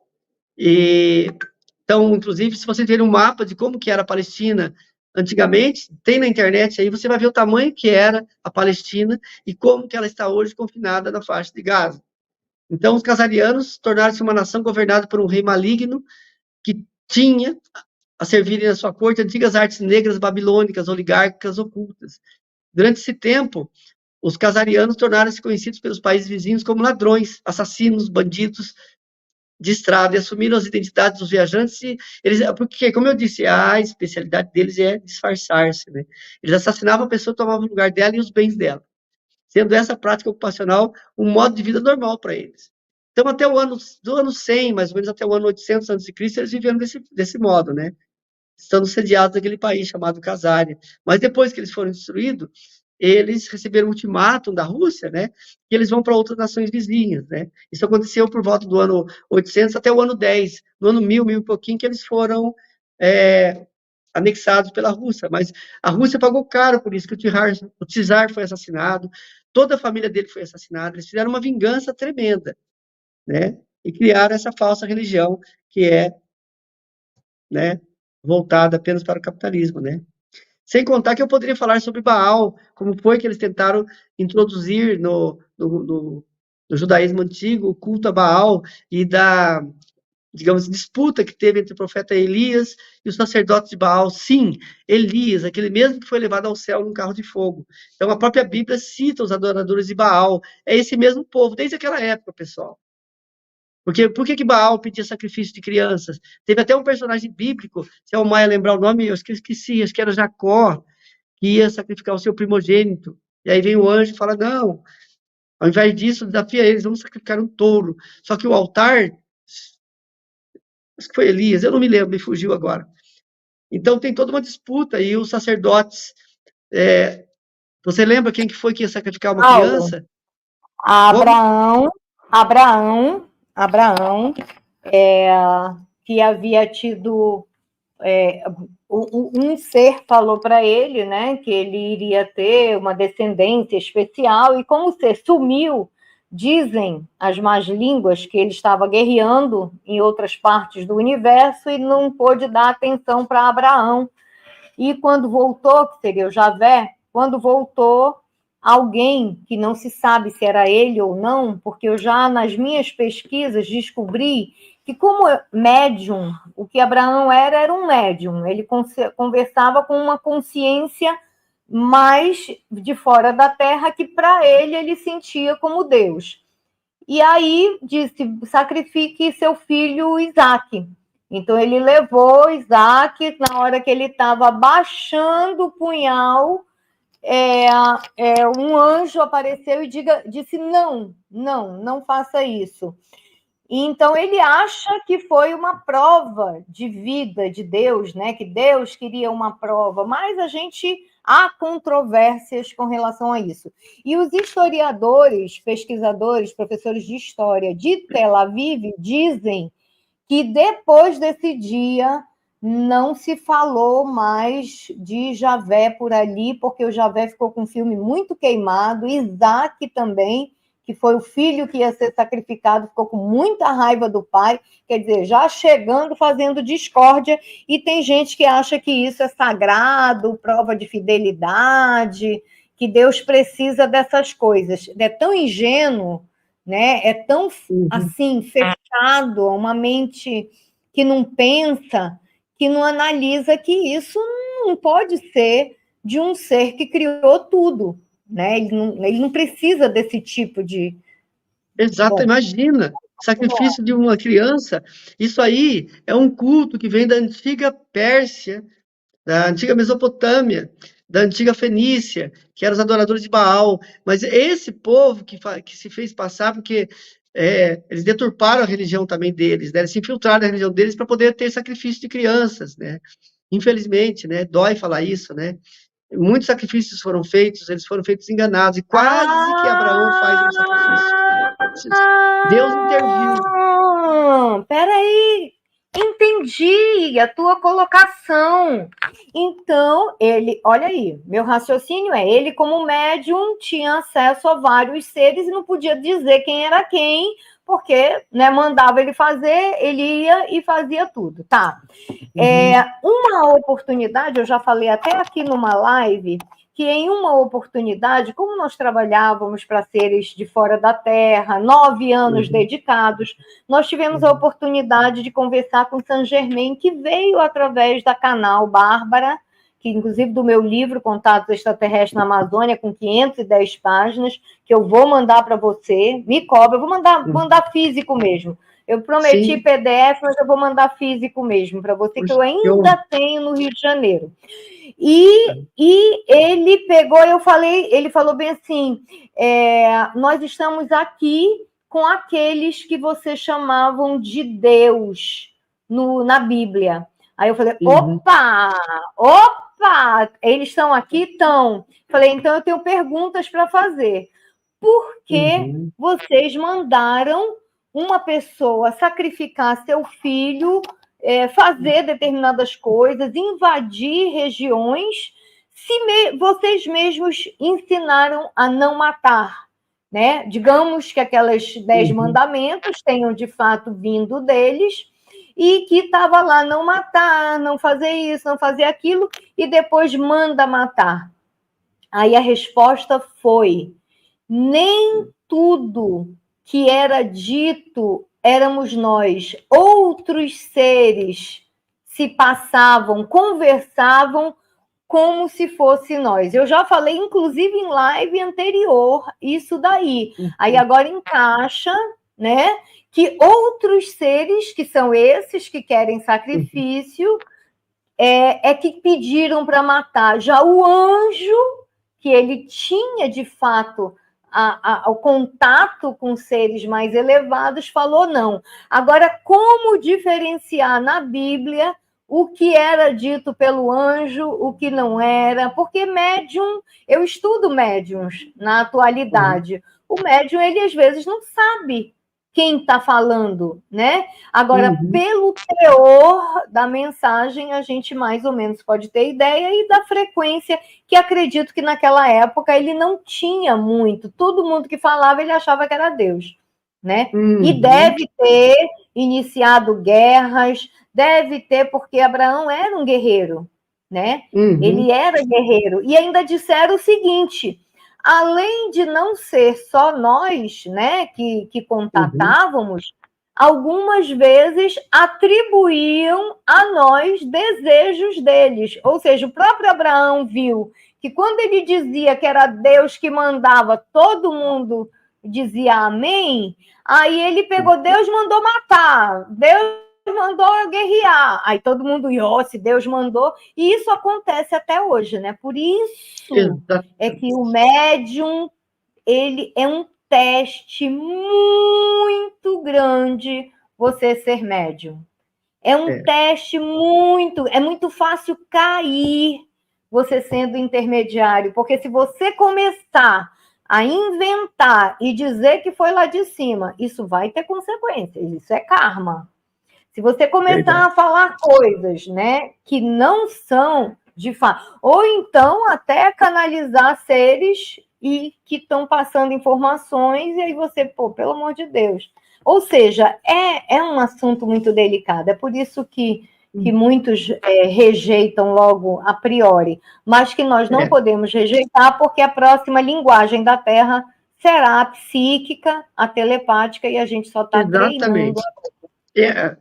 Então, inclusive, se você ver um mapa de como que era a Palestina antigamente, tem na internet aí, você vai ver o tamanho que era a Palestina e como que ela está hoje confinada na faixa de Gaza. Então, os casarianos tornaram-se uma nação governada por um rei maligno que tinha a servirem na sua corte antigas artes negras babilônicas, oligárquicas ocultas. Durante esse tempo, os casarianos tornaram-se conhecidos pelos países vizinhos como ladrões, assassinos, bandidos de estrada, e assumiram as identidades dos viajantes, e eles, porque, como eu disse, a especialidade deles é disfarçar-se, né? Eles assassinavam a pessoa, tomavam o lugar dela e os bens dela, sendo essa prática ocupacional um modo de vida normal para eles. Então, até do ano 100, mais ou menos até o ano 800 a.C., eles viveram desse modo, né? Estando sediados naquele país chamado Casária. Mas depois que eles foram destruídos, eles receberam um ultimátum da Rússia, né, que eles vão para outras nações vizinhas, né. Isso aconteceu por volta do ano 800 até o ano 10, no ano 1000 e pouquinho, que eles foram anexados pela Rússia, mas a Rússia pagou caro por isso, que o czar foi assassinado, toda a família dele foi assassinada, eles fizeram uma vingança tremenda, né, e criaram essa falsa religião que é, né, voltada apenas para o capitalismo, né. Sem contar que eu poderia falar sobre Baal, como foi que eles tentaram introduzir no judaísmo antigo o culto a Baal e da, digamos, disputa que teve entre o profeta Elias e os sacerdotes de Baal. Sim, Elias, aquele mesmo que foi levado ao céu num carro de fogo. Então a própria Bíblia cita os adoradores de Baal. É esse mesmo povo, desde aquela época, pessoal. Porque por que Baal pedia sacrifício de crianças? Teve até um personagem bíblico, se o Maia lembrar o nome, eu esqueci, acho que era Jacó, que ia sacrificar o seu primogênito. E aí vem o anjo e fala, não, ao invés disso, desafia eles, vamos sacrificar um touro. Só que o altar, acho que foi Elias, eu não me lembro, me fugiu agora. Então tem toda uma disputa, e os sacerdotes, você lembra quem que foi que ia sacrificar uma criança?
Abraão, que havia tido um ser falou para ele, né, que ele iria ter uma descendência especial, e como o ser sumiu, dizem as más línguas que ele estava guerreando em outras partes do universo e não pôde dar atenção para Abraão. E quando voltou, que seria o Javé, quando voltou, alguém que não se sabe se era ele ou não, porque eu já nas minhas pesquisas descobri que, como médium, o que Abraão era um médium, ele conversava com uma consciência mais de fora da terra, que para ele sentia como Deus. E aí disse, sacrifique seu filho Isaque. Então ele levou Isaque, na hora que ele estava baixando o punhal, um anjo apareceu e disse, não faça isso. Então, ele acha que foi uma prova de vida de Deus, né? Que Deus queria uma prova, mas há controvérsias com relação a isso. E os historiadores, pesquisadores, professores de história de Tel Aviv dizem que depois desse dia não se falou mais de Javé por ali, porque o Javé ficou com o filme muito queimado, Isaac também, que foi o filho que ia ser sacrificado, ficou com muita raiva do pai, quer dizer, já chegando, fazendo discórdia, e tem gente que acha que isso é sagrado, prova de fidelidade, que Deus precisa dessas coisas. É tão ingênuo, né? É tão, assim, fechado, uma mente que não pensa, que não analisa que isso não pode ser de um ser que criou tudo, né? Ele não precisa desse tipo de...
Exato,
Bom,
imagina, sacrifício de uma criança. Isso aí é um culto que vem da antiga Pérsia, da antiga Mesopotâmia, da antiga Fenícia, que eram os adoradores de Baal. Mas esse povo que se fez passar, porque eles deturparam a religião também deles, né? Eles se infiltraram na religião deles para poder ter sacrifício de crianças, né? Infelizmente, né? Dói falar isso, né? Muitos sacrifícios foram feitos, eles foram feitos enganados, e quase que Abraão faz um sacrifício. Deus interviu.
Peraí, entendi a tua colocação. Então, olha aí, meu raciocínio ele como médium tinha acesso a vários seres e não podia dizer quem era quem, porque, né, mandava ele fazer, ele ia e fazia tudo, tá? Uma oportunidade, eu já falei até aqui numa live, que em uma oportunidade, como nós trabalhávamos para seres de fora da Terra, 9 anos dedicados, nós tivemos a oportunidade de conversar com Saint Germain, que veio através da Canal Bárbara, que inclusive do meu livro Contatos Extraterrestres na Amazônia, com 510 páginas, que eu vou mandar para você, me cobra, eu vou mandar físico mesmo. Eu prometi
Sim.
PDF, mas eu vou mandar físico mesmo para você, que eu ainda tenho no Rio de Janeiro. E ele pegou, ele falou bem assim, nós estamos aqui com aqueles que vocês chamavam de Deus na Bíblia. Aí eu falei, opa, eles estão aqui? Estão. Falei, então eu tenho perguntas para fazer. Por que vocês mandaram uma pessoa sacrificar seu filho, fazer determinadas coisas, invadir regiões, se vocês mesmos ensinaram a não matar, né? Digamos que aquelas 10 mandamentos tenham de fato vindo deles e que estava lá não matar, não fazer isso, não fazer aquilo, e depois manda matar. Aí a resposta foi: nem tudo que era dito éramos nós. Outros seres se passavam, conversavam como se fosse nós. Eu já falei, inclusive, em live anterior, isso daí. Aí agora encaixa, né? Que outros seres, que são esses que querem sacrifício, que pediram para matar. Já o anjo, que ele tinha, de fato, o contato com seres mais elevados, falou não. Agora, como diferenciar na Bíblia o que era dito pelo anjo, o que não era? Porque médium, eu estudo médiums na atualidade. O médium, ele às vezes não sabe quem está falando, né? Agora, pelo teor da mensagem, a gente mais ou menos pode ter ideia, e da frequência, que acredito que naquela época ele não tinha muito. Todo mundo que falava, ele achava que era Deus, né? E deve ter iniciado guerras, deve ter, porque Abraão era um guerreiro, né? Ele era guerreiro. E ainda disseram o seguinte: além de não ser só nós, né, que contatávamos, algumas vezes atribuíam a nós desejos deles. Ou seja, o próprio Abraão viu que quando ele dizia que era Deus que mandava, todo mundo dizia amém, aí ele pegou, Deus mandou matar, Deus mandou guerrear. Aí todo mundo, se Deus mandou. E isso acontece até hoje, né? Por isso é que o médium, ele é um teste muito grande você ser médium. É um teste é muito fácil cair você sendo intermediário, porque se você começar a inventar e dizer que foi lá de cima, isso vai ter consequências, isso é karma. Se você começar a falar coisas, né, que não são de fato, ou então até canalizar seres e que estão passando informações, e aí você, pô, pelo amor de Deus. Ou seja, é um assunto muito delicado, é por isso que muitos rejeitam logo a priori, mas que nós não podemos rejeitar, porque a próxima linguagem da Terra será a psíquica, a telepática, e a gente só está treinando.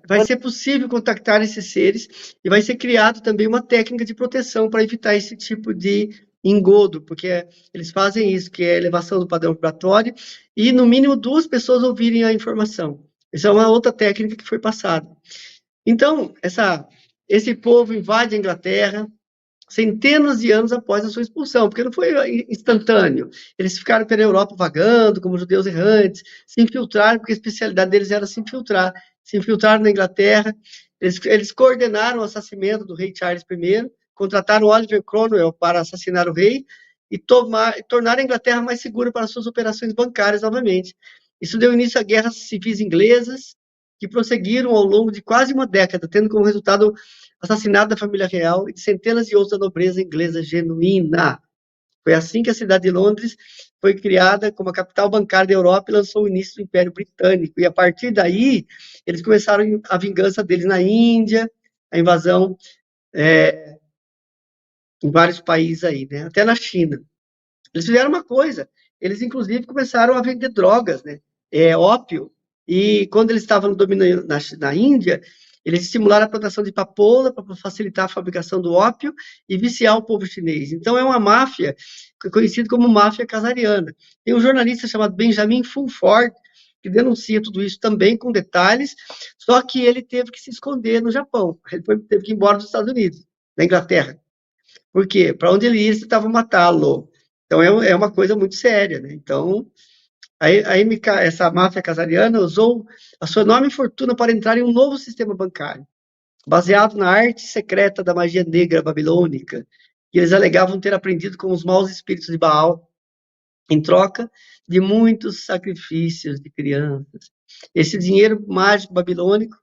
Vai ser possível contactar esses seres e vai ser criado também uma técnica de proteção para evitar esse tipo de engodo, porque eles fazem isso, que é a elevação do padrão vibratório, e no mínimo 2 pessoas ouvirem a informação. Essa é uma outra técnica que foi passada. Então, esse povo invade a Inglaterra centenas de anos após a sua expulsão, porque não foi instantâneo. Eles ficaram pela Europa vagando, como judeus errantes, se infiltraram, porque a especialidade deles era se infiltrar. Se infiltraram na Inglaterra, eles coordenaram o assassinato do rei Charles I, contrataram Oliver Cromwell para assassinar o rei e tornar a Inglaterra mais segura para suas operações bancárias novamente. Isso deu início a guerras civis inglesas, que prosseguiram ao longo de quase uma década, tendo como resultado assassinato da família real e de centenas de outros da nobreza inglesa genuína. Foi assim que a cidade de Londres foi criada como a capital bancária da Europa e lançou o início do Império Britânico. E a partir daí, eles começaram a vingança deles na Índia, a invasão em vários países aí, né? Até na China. Eles fizeram uma coisa, eles inclusive começaram a vender drogas, né? Ópio, e quando eles estavam dominando na Índia, eles estimularam a plantação de papoula para facilitar a fabricação do ópio e viciar o povo chinês. Então é uma máfia conhecida como máfia casariana. Tem um jornalista chamado Benjamin Fulford, que denuncia tudo isso também com detalhes, só que ele teve que se esconder no Japão. Ele teve que ir embora dos Estados Unidos, da Inglaterra. Por quê? Para onde ele ia, eles tentavam matá-lo. Então, é uma coisa muito séria, né? Então, essa máfia casariana usou a sua enorme fortuna para entrar em um novo sistema bancário, baseado na arte secreta da magia negra babilônica, que eles alegavam ter aprendido com os maus espíritos de Baal, em troca de muitos sacrifícios de crianças. Esse dinheiro mágico babilônico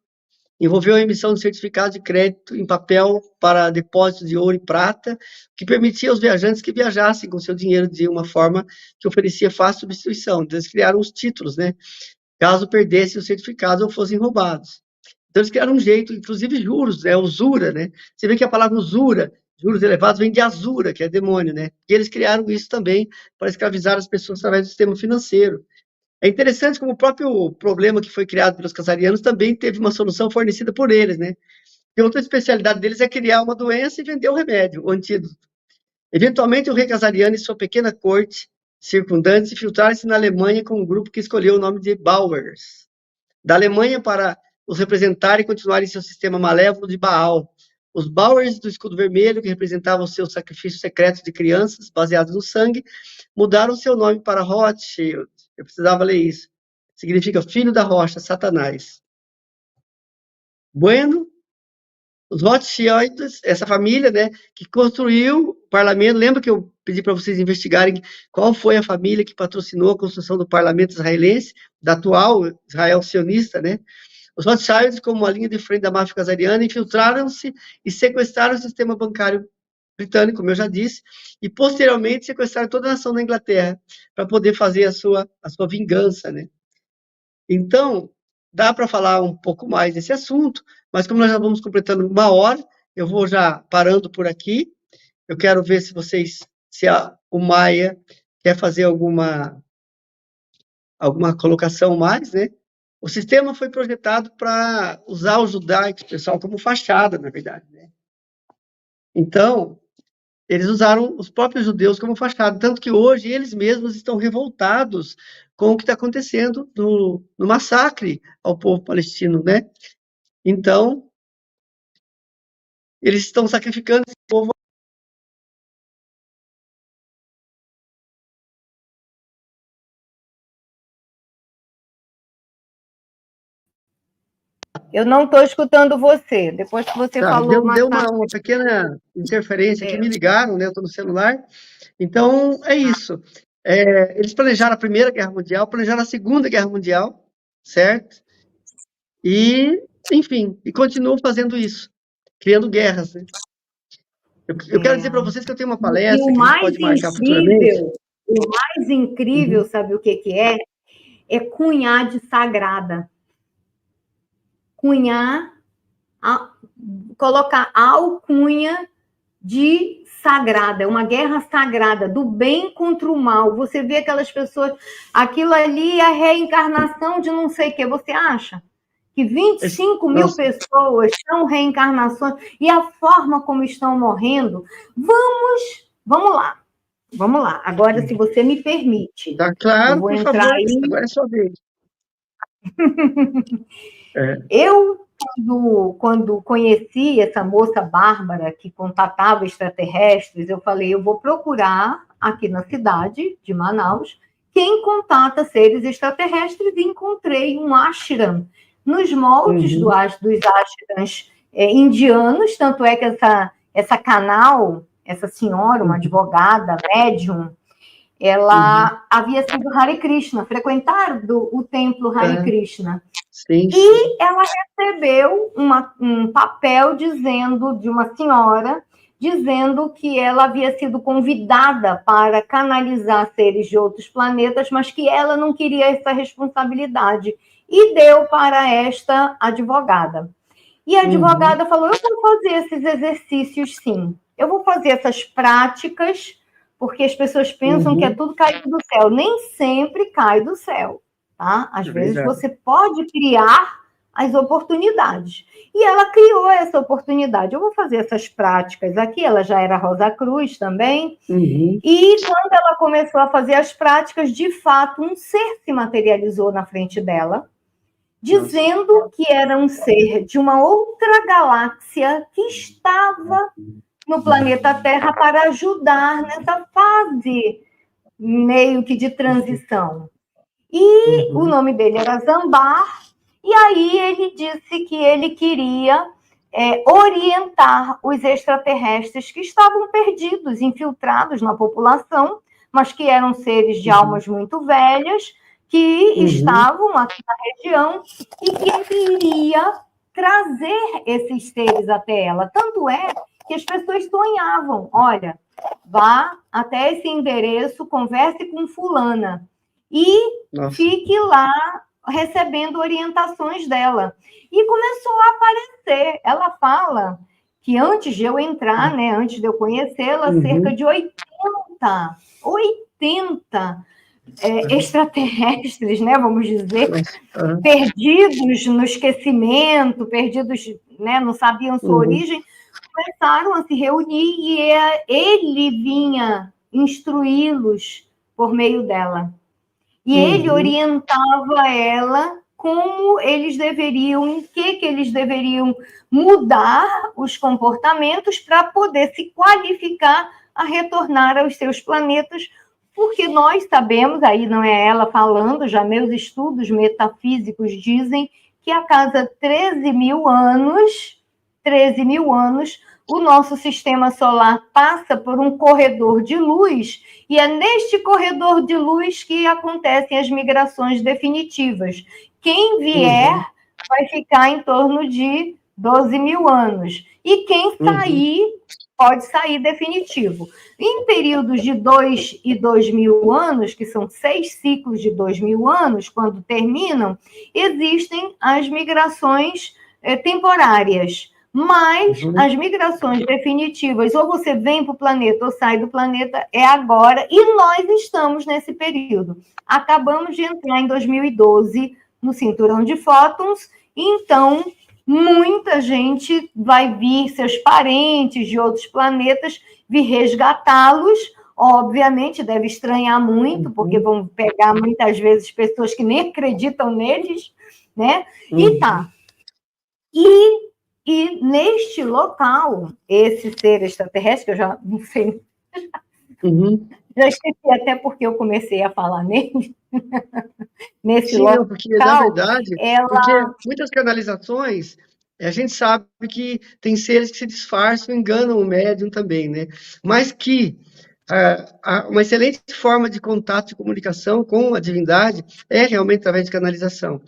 envolveu a emissão de certificados de crédito em papel para depósitos de ouro e prata, que permitia aos viajantes que viajassem com seu dinheiro de uma forma que oferecia fácil substituição. Então, eles criaram os títulos, né? Caso perdessem os certificados ou fossem roubados. Então, eles criaram um jeito, inclusive juros, usura, né? Você vê que a palavra usura, juros elevados, vem de azura, que é demônio, né? E eles criaram isso também para escravizar as pessoas através do sistema financeiro. É interessante como o próprio problema que foi criado pelos casarianos também teve uma solução fornecida por eles, né? E outra especialidade deles é criar uma doença e vender o remédio, o antídoto. Eventualmente, o rei casariano e sua pequena corte circundante se filtraram-se na Alemanha com um grupo que escolheu o nome de Bauers. Da Alemanha para os representarem e continuarem seu sistema malévolo de Baal. Os Bauers do escudo vermelho, que representavam seus sacrifícios secretos de crianças baseados no sangue, mudaram seu nome para Rothschild. Eu precisava ler isso. Significa filho da rocha, Satanás. Bueno, os Rothschilds, essa família, né, que construiu o parlamento. Lembra que eu pedi para vocês investigarem qual foi a família que patrocinou a construção do parlamento israelense, da atual Israel sionista, né? Os Rothschilds, como uma linha de frente da máfia casariana, infiltraram-se e sequestraram o sistema bancário britânico, como eu já disse, e posteriormente sequestraram toda a nação da Inglaterra para poder fazer a sua vingança, né? Então, dá para falar um pouco mais desse assunto, mas como nós já vamos completando 1 hora, eu vou já parando por aqui. Eu quero ver se o Maia quer fazer alguma colocação mais, né? O sistema foi projetado para usar os judaicos, pessoal, como fachada, na verdade, né? Então, eles usaram os próprios judeus como fachada, tanto que hoje eles mesmos estão revoltados com o que está acontecendo no massacre ao povo palestino, né? Então, eles estão sacrificando esse povo
Eu não estou escutando você. Depois que você
Tá,
falou
deu uma pequena interferência aqui, me ligaram, né? Eu estou no celular. Então, é isso. Eles planejaram a Primeira Guerra Mundial, planejaram a Segunda Guerra Mundial, certo? E, enfim, e continuam fazendo isso, criando guerras, né? Eu quero dizer para vocês que eu tenho uma
E
palestra que a gente pode marcar futuramente.
o mais incrível,
Uhum.
sabe o que é? É cunhar de sagrada. Cunhar, colocar a alcunha de sagrada, é uma guerra sagrada, do bem contra o mal. Você vê aquelas pessoas, aquilo ali é a reencarnação de não sei o que. Você acha que 25 mil
Nossa,
pessoas são reencarnações e a forma como estão morrendo? Vamos lá. Vamos lá. Agora, se você me permite,
tá
eu
claro,
vou
por
entrar
favor,
aí.
agora é sua vez.
Eu, quando conheci essa moça Bárbara, que contatava extraterrestres, eu falei, eu vou procurar aqui na cidade de Manaus quem contata seres extraterrestres, e encontrei um ashram nos moldes
Uhum.
dos ashrams indianos, tanto é que essa canal, essa senhora, uma advogada, médium, ela havia sido Hare Krishna, frequentado o templo Hare Krishna.
Sim, sim.
E ela recebeu um papel de uma senhora dizendo que ela havia sido convidada para canalizar seres de outros planetas, mas que ela não queria essa responsabilidade. E deu para esta advogada. E a advogada falou, eu vou fazer esses exercícios, sim. Eu vou fazer essas práticas, porque as pessoas pensam que é tudo caído do céu. Nem sempre cai do céu, tá? Às vezes você pode criar as oportunidades. E ela criou essa oportunidade. Eu vou fazer essas práticas aqui. Ela já era Rosa Cruz também. E quando ela começou a fazer as práticas, de fato, um ser se materializou na frente dela, dizendo que era um ser de uma outra galáxia que estava no planeta Terra para ajudar nessa fase meio que de transição. E o nome dele era Zambar, e aí ele disse que ele queria orientar os extraterrestres que estavam perdidos, infiltrados na população, mas que eram seres de almas muito velhas, que estavam aqui na região, e que ele iria trazer esses seres até ela. Tanto é que as pessoas sonhavam, olha, vá até esse endereço, converse com fulana, e fique lá recebendo orientações dela. E começou a aparecer. Ela fala que antes de eu entrar, né, antes de eu conhecê-la, cerca de 80 extraterrestres, né, vamos dizer, perdidos no esquecimento, perdidos, né, não sabiam sua origem, começaram a se reunir e ele vinha instruí-los por meio dela. E ele orientava ela como eles deveriam, em que eles deveriam mudar os comportamentos para poder se qualificar a retornar aos seus planetas, porque nós sabemos, aí não é ela falando, já meus estudos metafísicos dizem que a cada 13 mil anos, o nosso sistema solar passa por um corredor de luz, e é neste corredor de luz que acontecem as migrações definitivas. Quem vier vai ficar em torno de 12 mil anos. E quem sair, pode sair definitivo. Em períodos de 2 e 2 mil anos, que são 6 ciclos de 2 mil anos, quando terminam, existem as migrações temporárias. Mas as migrações definitivas, ou você vem para o planeta ou sai do planeta, é agora, e nós estamos nesse período. Acabamos de entrar em 2012 no cinturão de fótons, então muita gente vai vir, seus parentes de outros planetas, vir resgatá-los. Obviamente, deve estranhar muito, porque vão pegar muitas vezes pessoas que nem acreditam neles, né? E tá. E neste local, esse ser extraterrestre, que eu já não sei, Já esqueci até porque eu comecei a falar nele, nesse
Sim, não, porque, na
local,
verdade, porque
ela...
muitas canalizações, a gente sabe que tem seres que se disfarçam, enganam o médium também, né? Mas que uma excelente forma de contato e comunicação com a divindade é realmente através de canalização.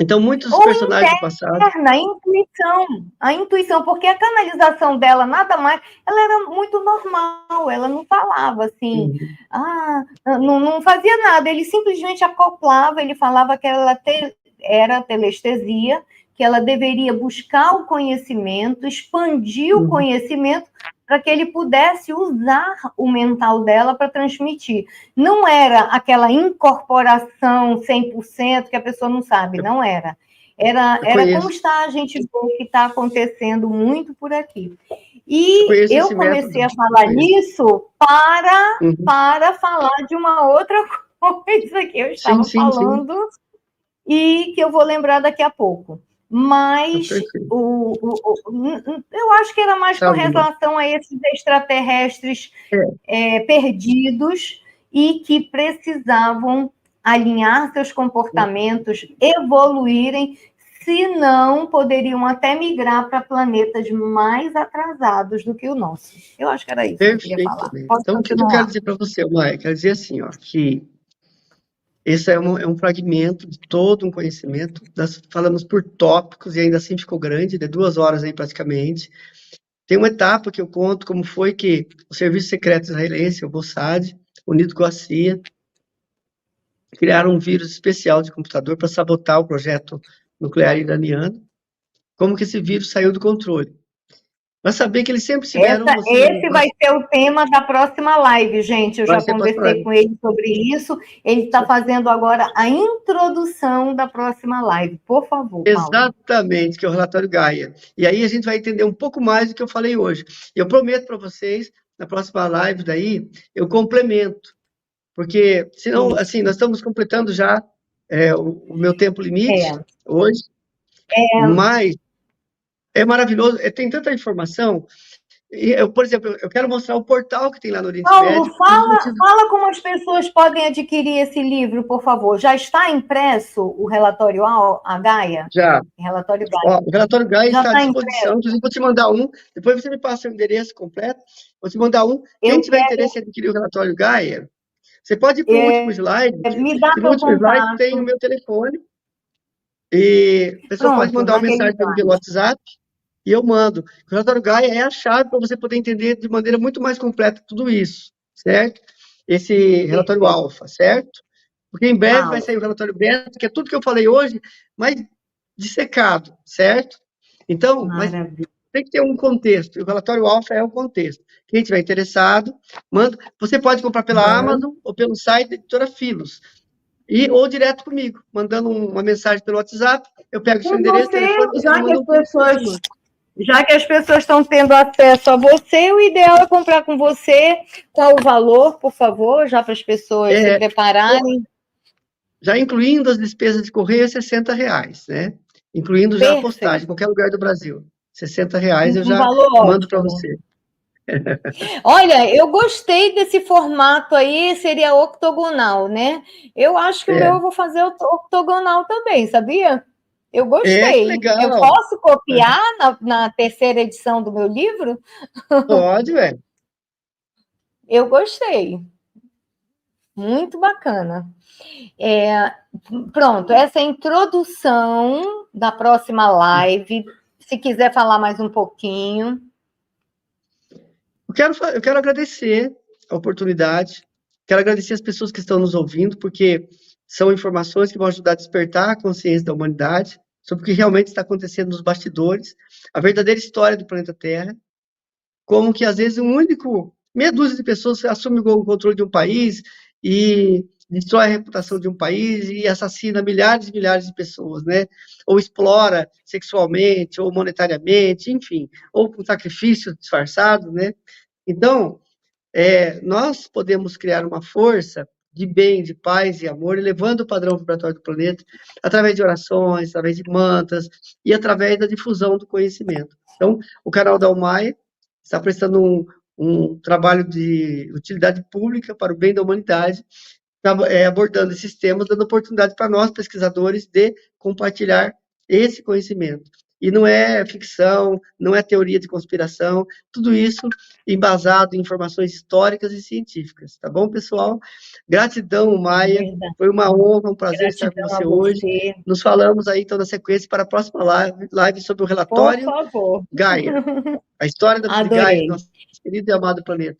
Então, muitos
Ou
personagens do passado...
a intuição, porque a canalização dela, nada mais, ela era muito normal, ela não falava assim, não fazia nada, ele simplesmente acoplava, ele falava que ela era telestesia, que ela deveria buscar o conhecimento, expandir o conhecimento para que ele pudesse usar o mental dela para transmitir. Não era aquela incorporação 100% que a pessoa não sabe, não era. Era como está a gente vê que está acontecendo muito por aqui. E eu comecei a falar nisso para falar de uma outra coisa que eu estava falando e que eu vou lembrar daqui a pouco. Mas eu acho que era mais com relação a esses extraterrestres perdidos e que precisavam alinhar seus comportamentos, evoluírem, senão poderiam até migrar para planetas mais atrasados do que o nosso. Eu acho que era isso que eu queria falar.
Então, o que eu quero dizer para você, Maia? Quero dizer assim, ó, que esse é um fragmento de todo um conhecimento. Nós falamos por tópicos e ainda assim ficou grande, de 2 horas aí praticamente. Tem uma etapa que eu conto como foi que o Serviço Secreto Israelense, o Mossad, unido com a CIA, criaram um vírus especial de computador para sabotar o projeto nuclear iraniano. Como que esse vírus saiu do controle? Mas saber que eles sempre tiveram...
Esse vai ser o tema da próxima live, gente. Eu já conversei com ele sobre isso. Ele está fazendo agora a introdução da próxima live. Por favor, Paulo.
Exatamente, que é o relatório Gaia. E aí a gente vai entender um pouco mais do que eu falei hoje. Eu prometo para vocês, na próxima live daí, eu complemento. Porque, senão, assim, nós estamos completando já o meu tempo limite hoje. Mas é maravilhoso, tem tanta informação. Por exemplo, eu quero mostrar o portal que tem lá no Oriente Médio.
Paulo, fala como as pessoas podem adquirir esse livro, por favor. Já está impresso o relatório a Gaia?
Já.
Relatório Gaia.
O relatório Gaia está à disposição. Inclusive, vou te mandar um. Depois você me passa o endereço completo. Vou te mandar um. Quem tiver interesse em adquirir o relatório Gaia, você pode ir para o último slide.
Me dá
no último slide tem o meu telefone. E a pessoa pode mandar uma mensagem para mim pelo WhatsApp e eu mando. O relatório Gaia é a chave para você poder entender de maneira muito mais completa tudo isso, certo? Esse relatório alfa, certo? Porque em breve vai sair o relatório beta, que é tudo que eu falei hoje, mas dissecado, certo? Então, mas tem que ter um contexto. O relatório alfa é o contexto. Quem estiver interessado, manda. Você pode comprar pela Amazon ou pelo site da editora Filos. Ou direto comigo, mandando uma mensagem pelo WhatsApp, eu pego o seu endereço, telefone, você me manda
já que as pessoas estão tendo acesso a você, o ideal é comprar com você. Qual o valor, por favor, já para as pessoas se prepararem?
Já incluindo as despesas de correio, R$60, né? Incluindo já a postagem, em qualquer lugar do Brasil. R$60 eu já mando para você.
Olha, eu gostei desse formato aí, seria octogonal, né? Eu acho que o meu eu vou fazer octogonal também, sabia? Eu gostei.
Legal.
Eu posso copiar na terceira edição do meu livro?
Pode, velho.
Eu gostei. Muito bacana. Pronto, essa é a introdução da próxima live. Se quiser falar mais um pouquinho.
Eu quero agradecer a oportunidade, quero agradecer as pessoas que estão nos ouvindo, porque são informações que vão ajudar a despertar a consciência da humanidade sobre o que realmente está acontecendo nos bastidores, a verdadeira história do planeta Terra, como que às vezes meia dúzia de pessoas assume o controle de um país e destrói a reputação de um país e assassina milhares e milhares de pessoas, né? Ou explora sexualmente, ou monetariamente, enfim, ou com sacrifício disfarçado, né? Então, nós podemos criar uma força de bem, de paz e amor, elevando o padrão vibratório do planeta, através de orações, através de mantras e através da difusão do conhecimento. Então, o canal da Almaia está prestando um trabalho de utilidade pública para o bem da humanidade, abordando esses temas, dando oportunidade para nós, pesquisadores, de compartilhar esse conhecimento. E não é ficção, não é teoria de conspiração, tudo isso embasado em informações históricas e científicas, tá bom, pessoal? Gratidão, Maia, foi uma honra, um prazer estar com você hoje. Nos falamos aí, então, na sequência, para a próxima live sobre o relatório Gaia, a história de Gaia, nosso querido e amado planeta.